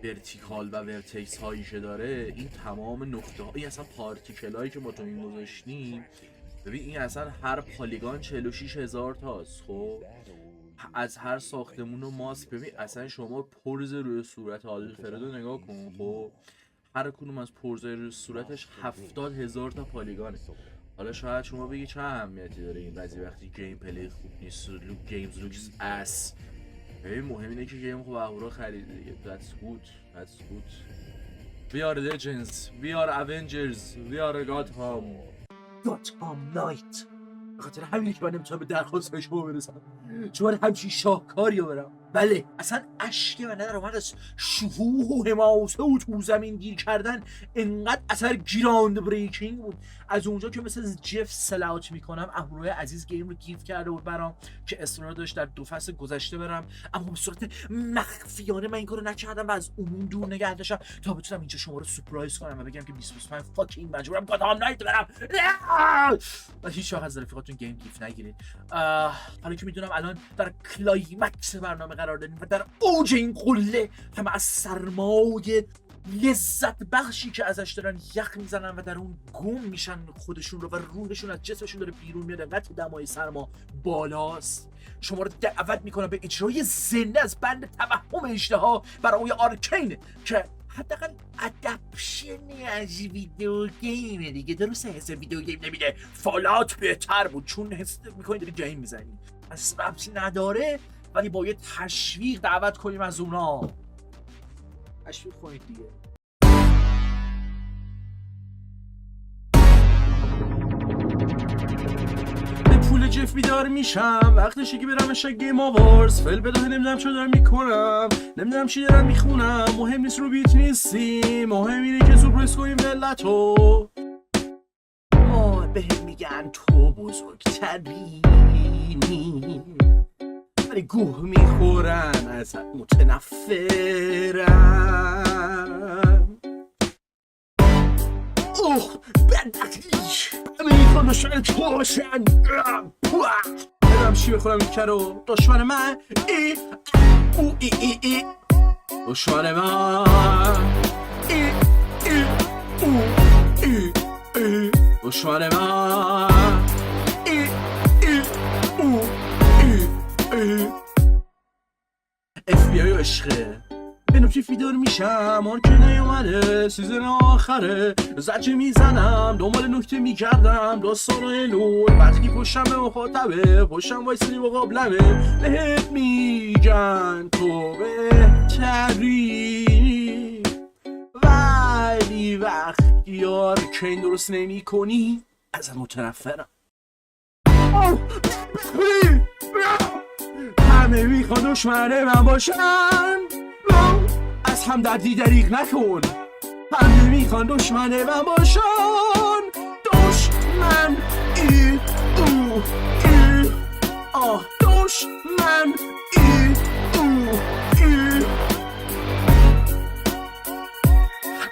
ورتیکال و ورتکس هایی که داره، این تمام نقطه ها، این اصلا پارتیکل هایی که ما تو این گذاشتیم، ببین این اصلا هر پالیگان 46,000 تاست. خب از هر ساختمون و ماسک، ببین اصلا شما پرز روی صورت آلفردو نگاه کن، خب هر کدوم از پرزای روی صورتش 70,000 تا پالیگانه. حالا شاید شما بگی چه اهمیتی داره این قضیه وقتی گیم پلی خوب نیست، گیمز لوکس اس. ببین مهم اینه که گیم خوب اهورا خریده دیگه. That's good. We are legends, we are avengers, we are Gotham Knight. بخاطر همینه که من نمیتونم به درخواست شما برسم، چون من همچین شاهکاری رو برم. بله اصلا اشک من در اومد از شکوه و حماسه و تو زمین گیر کردن انقدر اثر گراند بریکینگ بود. از اونجا که مثل جف سلاوت میکنم، اهورای عزیز گیم رو گیف کرده بود برام که اصرار داشت در 2 فصل گذشته برم، اما به صورت مخفیانه من این کارو نکردم و از عموم دور نگه داشتم تا بتونم اینجا شما رو سورپرایز کنم و بگم که 2025 فاکینگ مجبورم گاتام نایت برم. هیچ وقت از رفیقاتون گیم گیف نگیرید. حالا که میدونم الان در کلایمکس برنامه قرار داریم و در اوج این قله همه از سرمایه لذت بخشی که ازش دارن یخ میزنن و در اون گم میشن خودشون رو و روحشون از جسمشون داره بیرون میاد، انقدر دمای سرما بالاست. شما رو دعوت میکنم به اجرای زنده از بند توهم اشتها برای آرکین که حداقل ادپشنی از ویدیو گیمه دیگه. درسته حس ویدیو گیم نمیده، فالات بهتر بود چون حس میکنی داری گیم میزنی، از ربطی نداره، ولی با یه تشویق دعوت کنیم از اونا. تشویق کنید دیگه. به پول جف بیدار میشم، وقتشه که برم اشک گیم آوارز. فل بداهه نمیدونم چه دارم میکنم، نمیدونم چی دارم میخونم. مهم نیست رو بیت نیستیم، مهم اینه که سورپرایز کنیم ملتو. ما بهم میگن تو بزرگترینی، ولی گوه میخورن ازت متنفرم. اوه بدبختی میخوان دشمن تو باشن. بدم چی بخورم این کرو دشمن من ای او ای ای ای دشمن من ای ای او ای ای دشمن من ای ای او ای ای FBI و عشقه بینم چی فیدار میشم. آن که نیومده سیزن آخره، زجه میزنم دنبال نکته میکردم داستانای نور. وقتی پشتم به مخاطبه پشتم وایسادی مقابلمه، بهت میگن تو بهتری، ولی وقتی آرکین درست نمی کنی ازت متنفرم. همه میخوان دشمن من باشن، از هم دردی دریغ نکن. همه میخوان دشمن من باشن، دشمن ای او ای آه دشمن ای او ای.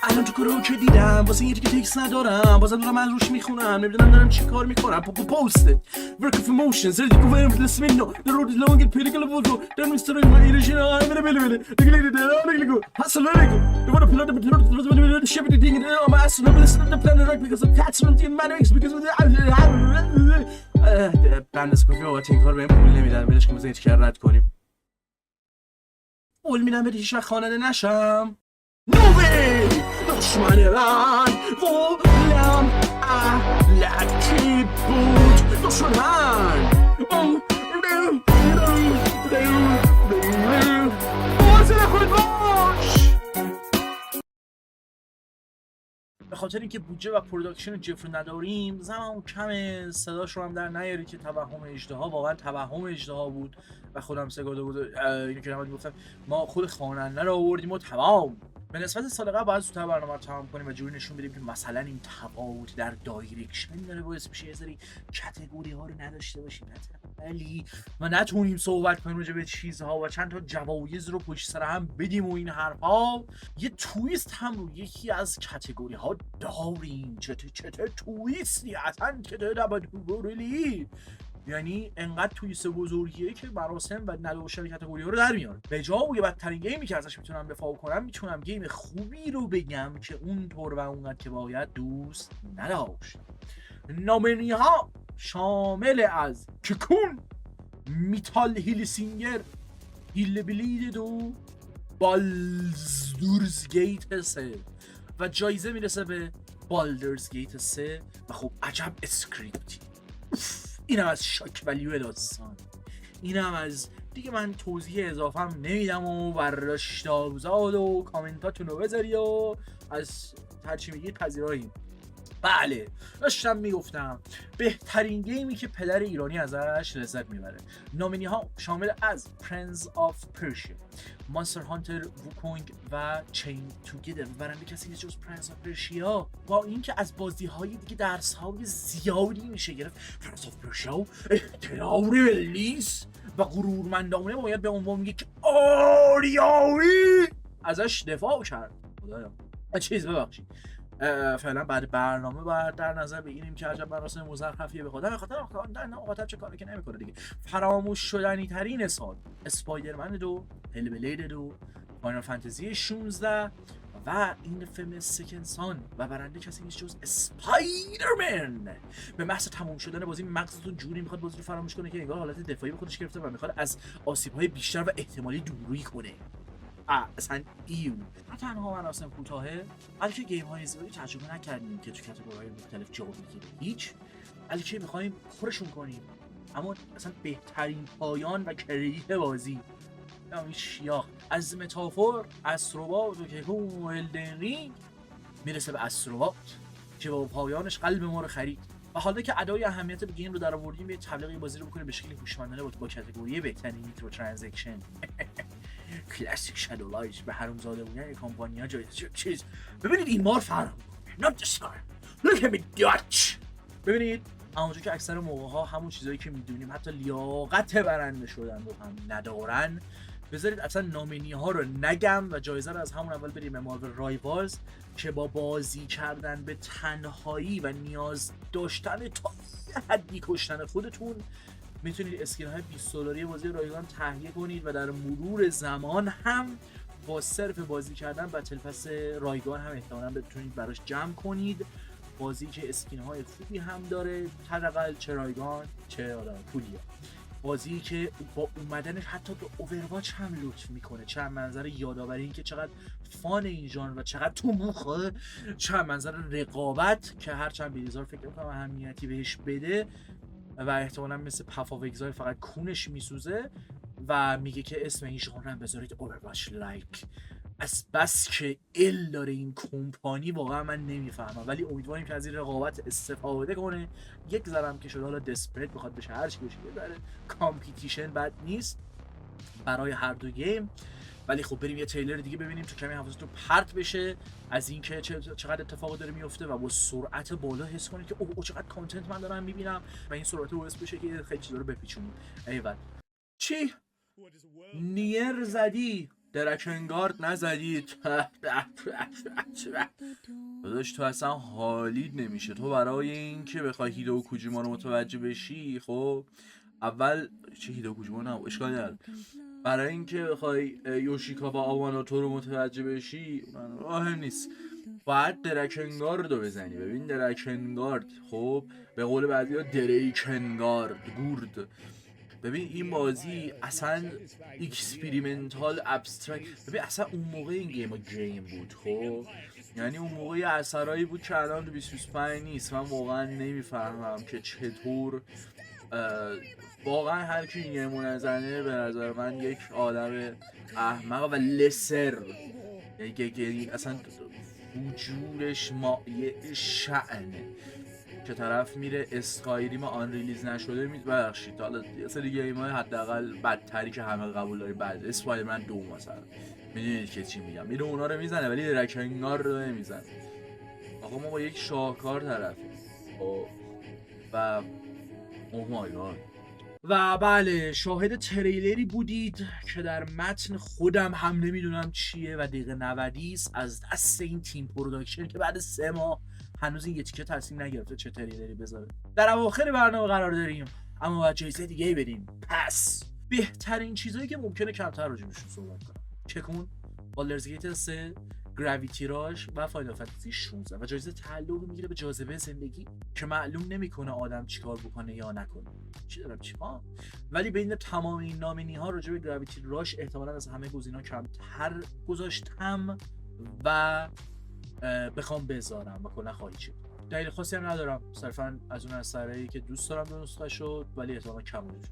الان تو کارو که دیدم واسه یه دیگه تکس ندارم، بازم دارم از روش میخونم، نمیدونم دارم چی کار میکنم. پوست work of emotions ready to go in the smino the road is long and pinnacle of water then we start my irritation I'm in a minute hustle let go the water pillar the ship the thing I'm asking to listen to the planet right because of cats and the mannequins because of the بند اسکوپی بابت این کار بهم پول نمیدن، بلش که بزنید که رد کنیم. پول میدم بده هیچ وقت خواننده نشم. No way! دشمن من قولم علکی بود. دشمن من بازی نخورید باش. به خاطر اینکه بودجه و پروداکشن جف رو نداریم، زمان کمه، صداش رو هم در نیاری که توهم اژدها واقعا توهم اژدها بود و خودم سگاده بود. اینو که نمید گفتم ما خود خواننده رو آوردیم و تمام. به نسبت سال قبل باید زودتر برنامه رو تمام کنیم و جوری نشون بدیم که مثلا این تفاوت در دایرکشن داره باعث میشه یه سری کاتگوری ها رو نداشته باشیم ولی ما نتونیم صحبت کنیم راجع به چیزها و چند تا جوایز رو پشت سر هم بدیم و این حرفا. یه تویست هم رو یکی از کاتگوری ها داریم. چه تویستی اصلا که داره یعنی انقدر تویست بزرگیه که مراسم و نداشتن کاتگوری ها رو در میاره. به جای بدترین گیمی که ازش میتونم دفاع کنم، میتونم گیم خوبی رو بگم که اونطور و اونقدر که باید دوست نداشت. نامینی ها شامل از ککون، میتال هیلسینگر، هیل بلید و بالدورز گیت 3 و جایزه میرسه به بالدورز گیت 3 و خب عجب اسکریپتی. اینم از شاک ولیو داستان، اینم از دیگه من توضیح اضافه هم نمیدم و ورشتابزاد و کامنتاتون رو بذاری و از هرچی میگید پذیراییم. بله داشتم میگفتم بهترین گیمی که پدر ایرانی ازش لذت میبره. نامینی ها شامل از پرنس آف پرشیا، مانستر هانتر ووکونگ و چین توگیدر. برنده کسی نیست جز پرنس آف پرشیا. با اینکه از بازی های دیگه درس های زیادی میشه گرفت، پرنس آف پرشیا احترام لیس و غرورمندانه باید به عنوان یک آریایی ازش دفاع کرد. خدایا چیز ببخشید. فعلا بعد برنامه باید در نظر بگیریم که عجب مراسم مزخرفیه. به خاطر در مقاطع چه کاری که نمیکنه دیگه. فراموش شدنی ترین سال اسپایدرمن 2، هل بلید 2، فاینال فانتزی 16 و این فیلم سکند سان و برنده کسی نیست جز اسپایدرمن. به محض تموم شدن بازی مغزتون جوری میخواد بازی رو فراموش کنه که انگار حالت دفاعی به خودش گرفته و میخواد از آسیب‌های بیشتر و احتمالی دوری کنه. اصلا نه تنها مراسم کوتاهه، بلکه گیم‌های زیادی تجربه نکردیم که تو کاتگوری‌های مختلف جا بگیره. هیچ، بلکه می‌خوایم پرشون کنیم. اما اصلا بهترین پایان و کریدیت بازی این شیاق از متافور استروبات و کیکو الدن رینگ میرسه به استروبات که با پایانش قلب ما رو خرید. و حالا که ادای اهمیت به گیم رو در آوردیم، یه تبلیغ بازی رو بکنیم به شکلی هوشمندانه با کاتگوری بهترین میکرو ترانزکشن کلاسیک شادو لایت به حرومزاده‌مون یه کمپانی‌ها جایزه چیز. ببینید این مار فرام not the star look at me Dutch. ببینید همونجور که اکثر موقع‌ها همون چیزایی که میدونیم حتی لیاقت برنده شدن رو هم ندارن، بذارید اصلا نامینی‌ها رو نگم و جایزه رو از همون اول بریم به مارول رایوالز که با بازی کردن به تنهایی و نیاز داشتن تا حدی کشتن خودتون میتونید اسکین‌های $20 بازی رایگان تهیه کنید و در مرور زمان هم با صرف بازی کردن بتل پس رایگان هم احتمالاً بتونید براش جمع کنید. بازی که اسکین‌های خوبی هم داره، حداقل چه رایگان چه پولیا. بازی که با اومدنش حتی به اوورواچ هم لطف میکنه، چه منظر یادآوری این که چقدر فان این ژانر و چقدر تو مخه، چه منظر رقابت که هرچند بیلیزار فکر میکنم اهمیتی بهش بده و احتمالاً مثل پف آف اگزایل فقط کونش میسوزه و میگه که اسم این ژانر هم بذارید اوورواچ لایک. از بس که ال داره این کمپانی واقعا من نمیفهمم، ولی امیدواریم که از این رقابت استفاده کنه. یک ذرم که شده حالا دسپریت بخواد بشه هر چی بشه، یه ذره کامپیتیشن بد نیست برای هر دو گیم. ولی خب بریم یه تریلر دیگه ببینیم تو کمی حواستون پرت بشه از اینکه چقدر اتفاق داره میفته و با سرعت بالا حس کنید که اوه چقدر کانتنت من دارم میبینم و این سرعت باعث بشه که خیلی چیزا رو بپیچونیم. ایول چی؟ نیر زدی؟ درکنگارد نزدید؟ داداش تو اصلا حالیت نمیشه. تو برای این که بخوای هیدو کوجیما رو متوجه بشی، خب اول چه هیدو کوجیما نه اشکال نداره، برای اینکه بخوای یوشیکاوا آوانوتو رو متوجه بشی مهم نیست، باید درکنگارد رو بزنی. ببین درکنگارد خب به قول بعضی ها دریکنگارد گورد. ببین این بازی اصلا اکسپریمنتال ابسترکت. ببین اصلا اون موقع این گیم بود، خب یعنی اون موقع یه اثرایی بود که الان تو 2025 نیست. من واقعا نمیفهمم که چطور واقعا هر کی این گیمو نزنه به نظر من یک آدم احمق و لسر، یعنی اصلا وجودش مایه شعنه که طرف میره اسکایریم آن ریلیز نشده ببخشید حالا یه سری گیم‌های حداقل بدتری که همه قبول داری بعد اسپایدرمن 2 مثلا میدونید که چی میگم، میره اونا رو میزنه ولی درکنگار رو نمیزنه. آقا ما با یک شاهکار طرفیم و اوه مای گاد. و بله شاهد تریلری بودید که در متن خودم هم نمیدونم چیه و دقیقه 90 است از دست این تیم پروداکشن که بعد 3 ماه هنوز این یه تیکه تصمیم نگرفته چه تریلری بذاره. در اواخر برنامه قرار داریم اما باید جایزه دیگه بریم. پس بهترین چیزایی که ممکنه کمتر راجبشون صحبت کنم: چکون، بالدرز گیت 3، گراویتی راش و فاینال فانتزی 16 و جایزه تعلق میگیره به جاذبه زندگی که معلوم نمیکنه آدم چیکار بکنه یا نکنه. چی دارم چیکار؟ ولی بین تمام این نامینی ها راجع به گراویتی راش احتمالاً از همه گزینه‌ها کمتر گذاشتم و بخوام بذارم و کلا خواهی چی. دلیل خاصی هم ندارم، صرفا از اون اثرایی که دوست دارم دو نسخه شد ولی احتمالاً کم بودش.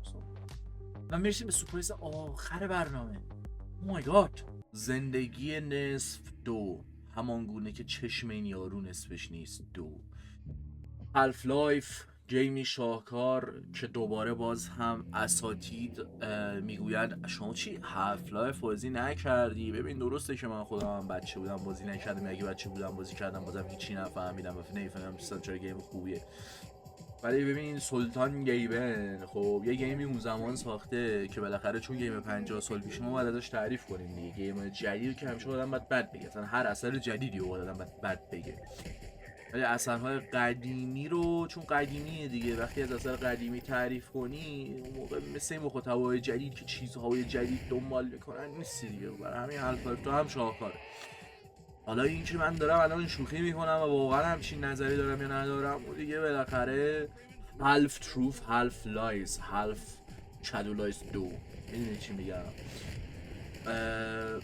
و میرسیم به سورپرایز آخر برنامه. او مای گاد، زندگی نصف 2، همان گونه که چشم این یارو نصفش نیست 2. هالف لایف، گیمی شاهکار که دوباره باز هم اساتید میگویند شما چی هالف لایف بازی نکردی؟ ببین درسته که من خودم هم بچه بودم بازی نکردم، اگه بچه بودم بازی کردم بازم هیچی نفهمیدم و نمیفهمم چرا گیم خوبیه. ولی ببین سلطان گیبن خب یه گیمی اون زمان ساخته که بالاخره چون گیم 50 سال پیش ما باید ازش تعریف کنیم دیگه. گیم جدید که همیشه آدم باید بد بگه، مثلا هر اثر جدیدی رو آدم باید بد بگه، ولی اثرهای قدیمی رو چون قدیمیه دیگه وقتی از اثر قدیمی تعریف کنی اون موقع مثل این مخاطبای جدید که چیزهای جدید دنبال میکنن نیستی دیگه. برای همین حرف تو هم شاهکاره. حالا این که من دارم الان شوخی میکنم و واقعا همچین نظری دارم یا ندارم و دیگه بالاخره half truth half lies half shadow lies 2 میدونی چی میگم.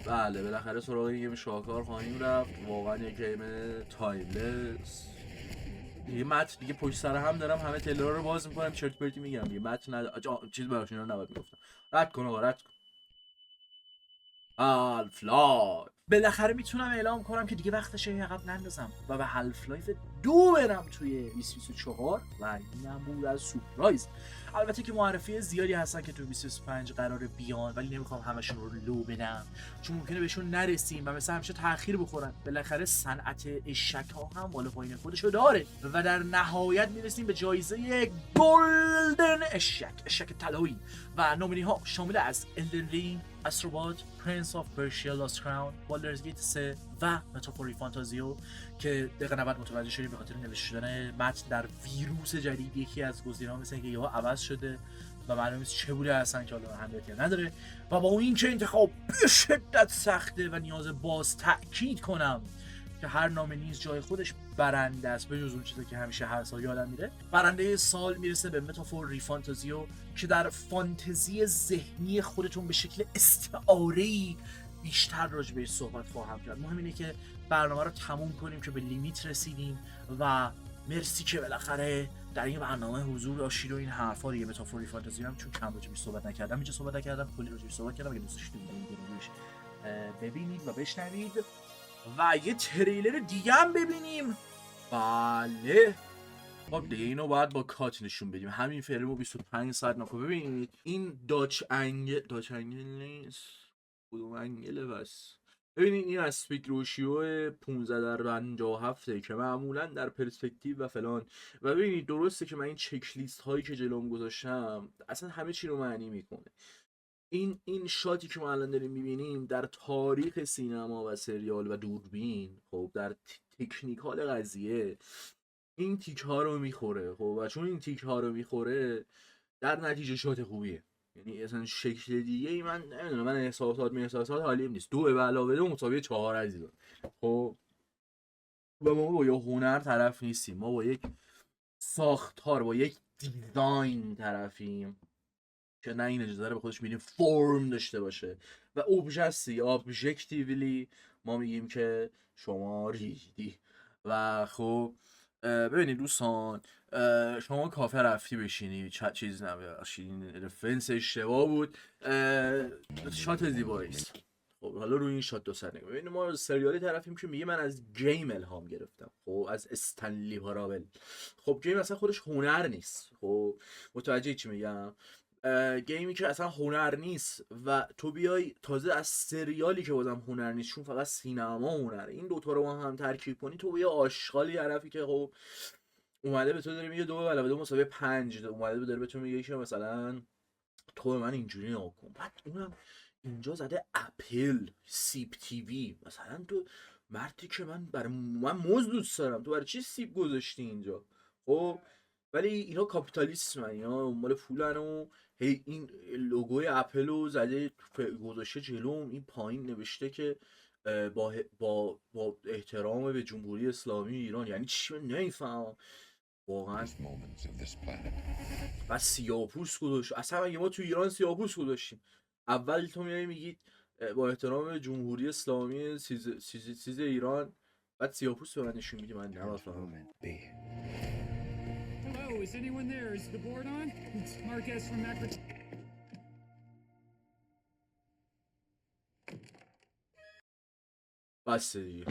بله بالاخره سراغ یه گیم شاهکار خواهیم رفت، واقعا یه گیم تایملس دیگه. متن دیگه پشت سر هم دارم همه تلرها رو باز میکنم چرت پرتی میگم دیگه. متن چیز براش اینا نباید میگفتم. رد کن آقا رد کن. هالف لایف بالاخره میتونم اعلام کنم که دیگه وقتشه عقب نندازم و به هالف لایف 2 برم توی 2024 و اینم بود از سورپرایز. البته که معرفی زیادی هستن که توی 2025 قراره بیان ولی نمیخوام همشون رو لو بدم چون ممکنه بهشون نرسیم و مثل همیشه تاخیر بخورن. بالاخره صنعت اشک ها هم بالا پایین خودشو داره و در نهایت میرسیم به جایزه گلدن اشک طلایی و نومینی ها شامل از Elden Ring، استروبات، Prince of Persia Lost Crown، Baldur's Gate 3 و متافوری فانتازیو که دقیقه 90 متوجه شدیم به خاطر نوشته شدن متن در ویروس جدید یکی از گزینه‌ها مثل اینکه یهو عوض شده و معلوم نیست چه بوده اصلا که حالا اهمیتی نداره و با اینکه انتخاب به شدت سخته و نیاز باز تاکید کنم که هر نامنیز جای خودش برنده است به جز اون چیزی که همیشه هر سال یادم میره. برنده سال میرسه به متافور ریفانتازیو که در فانتزی ذهنی خودتون به شکل استعاره‌ای بیشتر راجع بهش صحبت خواهم کرد. مهم اینه که برنامه رو تموم کنیم که به لیمیت رسیدیم و مرسی که بالاخره در این برنامه حضور داشتید و این حرفا رو یه متافور ریفانتازیو هم چون کم راجع بهش صحبت نکردم اینجا صحبت نکردم کلی راجع بهش صحبت کردم اگه دوست داشتید ببینید و بشنوید و یه تریلر دیگه هم ببینیم. بله خب دیگه اینو باید با کات نشون بدیم. همین فیلمو 25 ساعت نکو ببینید. این داچ انگل نیست کدوم انگله بس. ببینید این اسپیکت روشیو 15/57 که معمولا در پرسپکتیو و فلان و ببینید درسته که من این چک لیست هایی که جلوم گذاشتم اصلا همه چی رو معنی میکنه. این شاتی که ما الان داریم میبینیم در تاریخ سینما و سریال و دوربین خب در تکنیکال قضیه این تیک ها رو میخوره خب و چون این تیک ها رو میخوره در نتیجه شات خوبیه. یعنی اصلا شکل دیگه ای من نمیدونم من احساسات حالیم نیست. 2 به علاوه 2 مساوی 4 عزیزان. خب و ما با یه هنر طرف نیستیم، ما با یک ساختار با یک دیزاین طرفیم که نه این اجازه رو به خودش میدیم فرم داشته باشه و ابژکتیولی ما میگیم که شما ریدی. و خب ببینید دوستان شما کافه رفتی بشینی چیز نباشین رفرنس اشتباه بود شات زیباییست. خب حالا روی این شات دو سر نگاه ببینید ما سریالی طرفیم که میگه من از گیم الهام گرفتم خب از استنلی پارابل. خب گیم اصلا خودش هنر نیست. خب متوجه چی میگم؟ گیمی که اصلا هنر نیست و تو بیای تازه از سریالی که بازم هنر نیست چون فقط سینما هنره این دوتا رو هم ترکیب کنی تو یه آشغالی عرفی که خب اومده به تو داره میگه 2 علاوه 2 مساوی 5 اومده داره به تو میگه که مثلا تو به من اینجوری نگاه کن. بعد اونم اینجا زده اپل سیب تیوی مثلا تو مردی که من موز دوست دارم تو برای چی سیب گذاشتی اینجا؟ خب ولی اینا کاپیتالیسم اینا مال پولن و هی این لوگوی اپل رو زده گذاشته جلوم این پایین نوشته که با احترام به جمهوری اسلامی ایران. یعنی چی من نمیفهمم واقعا. و سیاه‌پوست گذاشت اصلا اگه ما تو ایران سیاه‌پوست گذاشتیم اول تو میای میگید با احترام به جمهوری اسلامی چیز ایران بعد سیاه‌پوست به من نشون میدی من نمیفهمم. Hello, is anyone there? Is the board on? It's Marquez from Macro. بس دیگه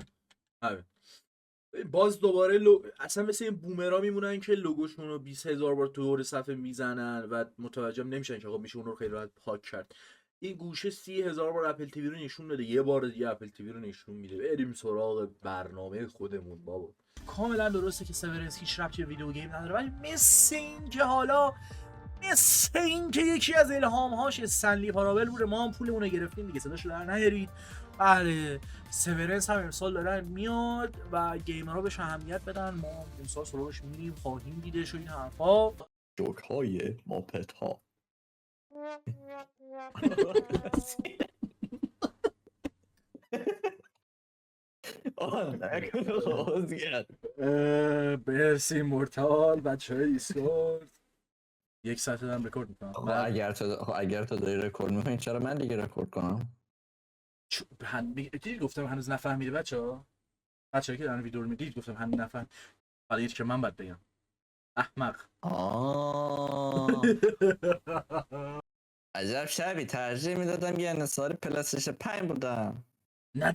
باز دوباره اصلا مثل این بومرا میمونن که لوگوشون رو 20,000 بار تو دور صفحه میزنن و متوجه نمیشن که آقا میشه اون رو خیلی راحت پاک کرد. این گوشه 30,000 بار اپل تیوی رو نشون داده یه بار دیگه اپل تیوی رو نشون میده. بریم سراغ برنامه خودمون بابا. کاملا درسته که سیورنس هیچ ربطی به ویدیو گیم نداره ولی مثل این که یکی از الهام‌هاش استنلی پارابل بوده ما هم پولمون رو گرفتیم دیگه صداشو در نیارید. بله سیورنس هم امسال دارن میاد و گیمرها بهش اهمیت بدن ما امسال سراغش میریم خواهیم دیدش و این حرفا. جوک های ماپت ها آن نکنه خوزگر. برسی مورتال بچه های دیسکورد 1 ساعت دارم رکورد میکنم. اگر تو داری رکورد میکنی چرا من دیگه رکورد کنم؟ دیدی گفتم هنوز نفهمیده بچه‌ها که دارن ویدیو رو میدید گفتم هنوز نفهم. حالا یه که من باید بگم احمق. عجب شبی ترجیح میدادم یه انحصار پلاستیشن 5 بودم. نه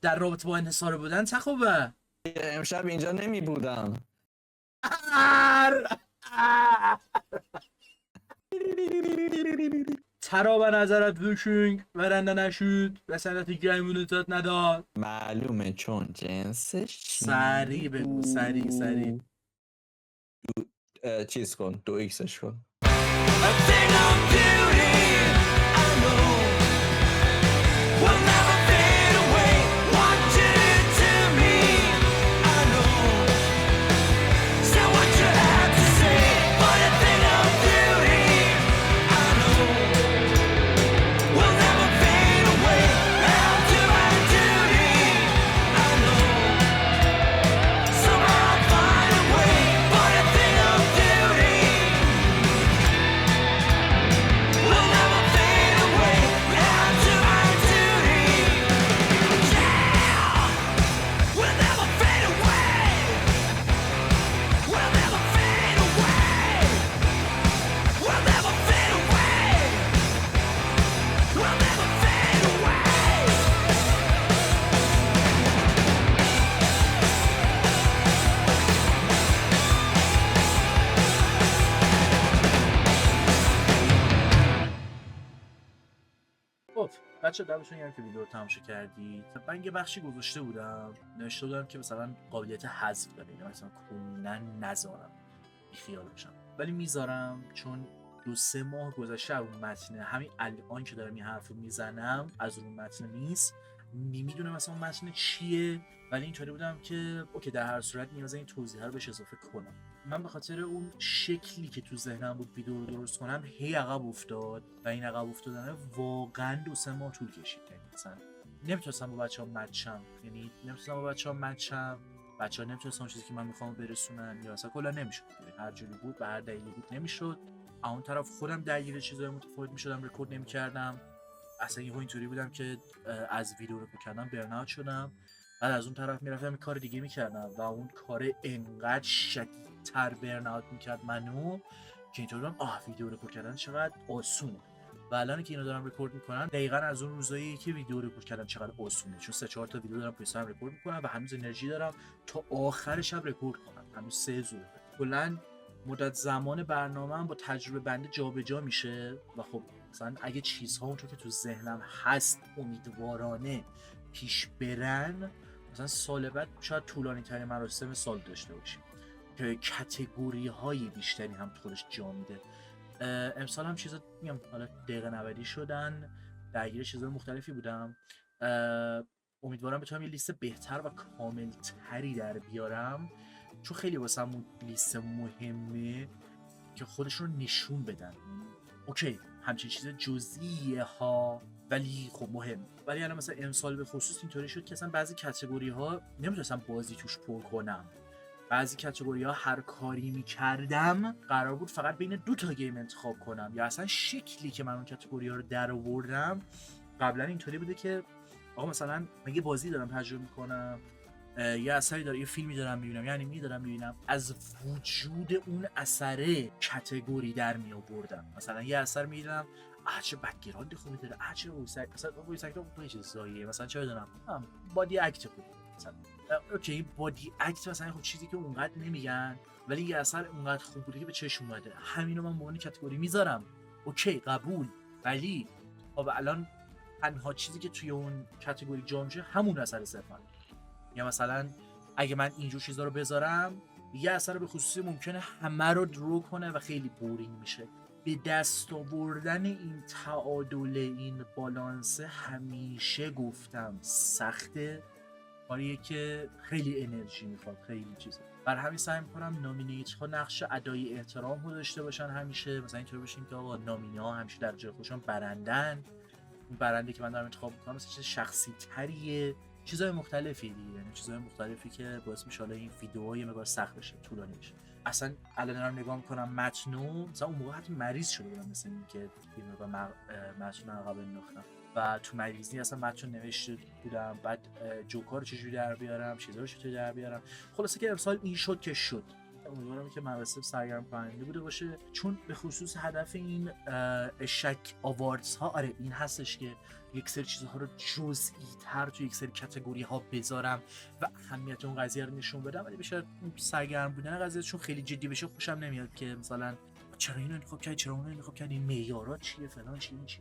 در رابطه با انحصار بودن چه خوبه. امشب اینجا نمی بودم. ترا به نظرت بوشنگ برنده نشد و سنت گیمونتات نداد. معلومه چون جنسش سریع بگو سریع چیز کن 2xش کن. بچه دمتون گرم که ویدیو رو تماشا کردید. من یه بخشی گذاشته بودم نوشته بودم که مثلا قابلیت حذف داره، یعنی مثلا کلا نذارم بیخیال بشم، ولی میذارم چون 2-3 ماه گذشته اون متن، همین الان که دارم این حرفو میزنم از اون متن نیست، میدونم مثلا اون متن چیه، ولی اینطوری بودم که اوکی در هر صورت نیاز این توضیح رو بهش اضافه کنم. من به خاطر اون شکلی که تو ذهنم بود ویدیو رو درست کنم هی عقب افتاد و این عقب افتادن واقعا 2-3 ماه طول کشید. یعنی مثلا نمیتونستم با بچه‌ها مچم، بچه‌ها نمیتونستن اون چیزی که من میخوام برسونن، یا اصلا کلا نمیشد. هر جوری بود به هر دلیلی بود نمیشد. اون طرف خودم درگیر چیزای متفاوت میشدم، رکورد نمیکردم. اصلا یهو اینطوری بودم که از ویدیو رکورد کردم برن‌اوت شدم. بعد از اون طرف میرفتم کار دیگه میکردم و اون کار انقدر شدیدتر برن‌اوت میکرد منو که اینطوری بودم ویدیو رکورد کردن چقدر آسونه. و الان که اینو دارم رکورد میکنم دقیقاً از اون روزایی که ویدیو رکورد کردن چقدر آسونه، چون 3-4 تا ویدیو دارم پشت هم رکورد میکنم و هنوز انرژی دارم تا آخر شب رکورد کنم. هنوز 3 روزه. کلاً مدت زمان برنامه‌ام با تجربه بنده جابجا میشه و خب مثلا اگه چیزها اونطور که تو ذهنم هست امیدوارانه پیش برن، مثلا سال بعد شاید طولانی ترین مراسم سال داشته باشیم که کتگوری های بیشتری هم تو خودش جا میده. امسال هم چیزا میگم حالا دقیقه 90 شدن، درگیر چیزای مختلفی بودم. امیدوارم بتونم یه لیست بهتر و کامل تری در بیارم، چون خیلی واسم اون لیست مهمه که خودش رو نشون بدن. اوکی همچین چیز جزئیه ها ولی خب مهم. ولی الان مثلا امسال به خصوص اینطوری شد که اصلا بعضی کاتگوری ها نمیتونستم بازی توش پر کنم، بعضی کاتگوری ها هر کاری میکردم قرار بود فقط بین 2 تا گیم انتخاب کنم، یا اصلا شکلی که من اون کاتگوری ها رو در آوردم قبلا اینطوری بوده که آقا مثلا من یه بازی دارم تجربه میکنم، یه اثری داره، یه فیلمی دارم میبینم، یعنی میبینم از وجود اون اثره کاتگوری در می آوردم. مثلا یه اثر میدیدم چه بک‌گراند خوبی داره، چه مثلا وایس اکت اون چه زایه، مثلا چه بدونم بادی اکت خوبه، مثلا اوکی بادی اکت مثلا خب چیزی که اونقدر نمیگن ولی یه اثر اونقدر خوب بوده که به چشم اومده، همینو من به عنوان کاتگوری میذارم. اوکی قبول، ولی خب الان تنها چیزی که توی اون کاتگوری جا میشه همون اثر صرفا. یا مثلا اگه من اینجور چیزا رو بذارم یه اثر به خصوصی ممکنه همه رو درو کنه و خیلی بورینگ میشه. به دست آوردن این تعادل، این بالانس همیشه گفتم سخته، کاریه که خیلی انرژی میخواد، خیلی چیزا. بر همین سعی میکنم نامینیت ها نقش ادای احترام رو داشته باشن همیشه، مثلا اینطوری باشیم که آقا نامینی ها همیشه در جای خودشون برندن. این برنده که من دارم انتخاب میکنم مثلا چیز شخصی تریه، چیزای مختلفی دیگه، یعنی چیزای مختلفی که باعث میشه حالا این ویدیوها یه مقدار سخت بشه، طولانی بشه. اصلا الان دارم نگاه میکنم متنو، مثلا اون موقع حتی مریض شده بودم مثل این که فیلم رو متن عقب انداختم و تو مریضی اصلا متن نوشته بودم، بعد جوکار رو چجوری در بیارم، چیزا رو چطوری در بیارم. خلاصه که امسال این شد که شد. امیدوارم که مراسم سرگرم کننده بوده باشه، چون به خصوص هدف این اشک آواردز ها آره این هستش که یک سری چیزها رو جزئی تر تو یک سری کاتگوری ها بذارم و اهمیت اون قضیه رو نشون بدم، ولی بیشتر سرگرم بودن قضیه چون خیلی جدی بشه خوشم نمیاد که مثلا چرا اینو انتخاب کردی، چرا اونو انتخاب کردی، معیارات چیه، فلان چیه، چیه.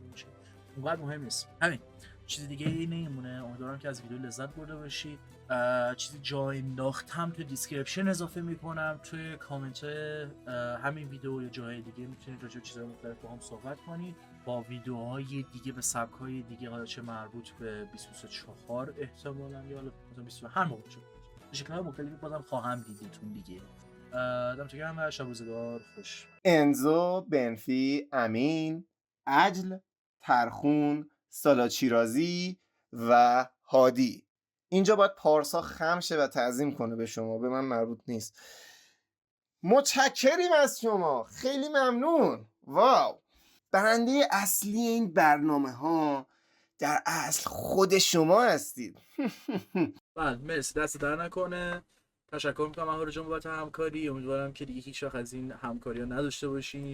اونقدر مهم نیست. همین چیز دیگه ای نمیمونه. امیدوارم که از ویدیو لذت برده باشید. چیزی جا انداختم تو دیسکریپشن اضافه میکنم، توی کامنت همین ویدیو یا جای دیگه میتونید راجع به چیزهای مختلف با هم صحبت کنید، با ویدیوهای دیگه به سبک‌های دیگه، حالا چه مربوط به 2024 احتمالاً یا حالا 2022 هر موقع شد به شکل‌های مختلفی بازم خواهم دیدتون دیگه. دمتون گرم و شب روزگار خوش. انزو، بنفی، امین، عجل، ترخون، سالاچیرازی و هادی. اینجا باید پارسا خم شه و تعظیم کنه به شما، به من مربوط نیست. متشکریم از شما، خیلی ممنون. واو. برنده اصلی این برنامه ها در اصل خود شما هستید. بله مرسی، دست در نکنه. تشکر میکنم اهورا جان بابت همکاری. امیدوارم که دیگه هیچ وقت از این همکاری ها نداشته باشیم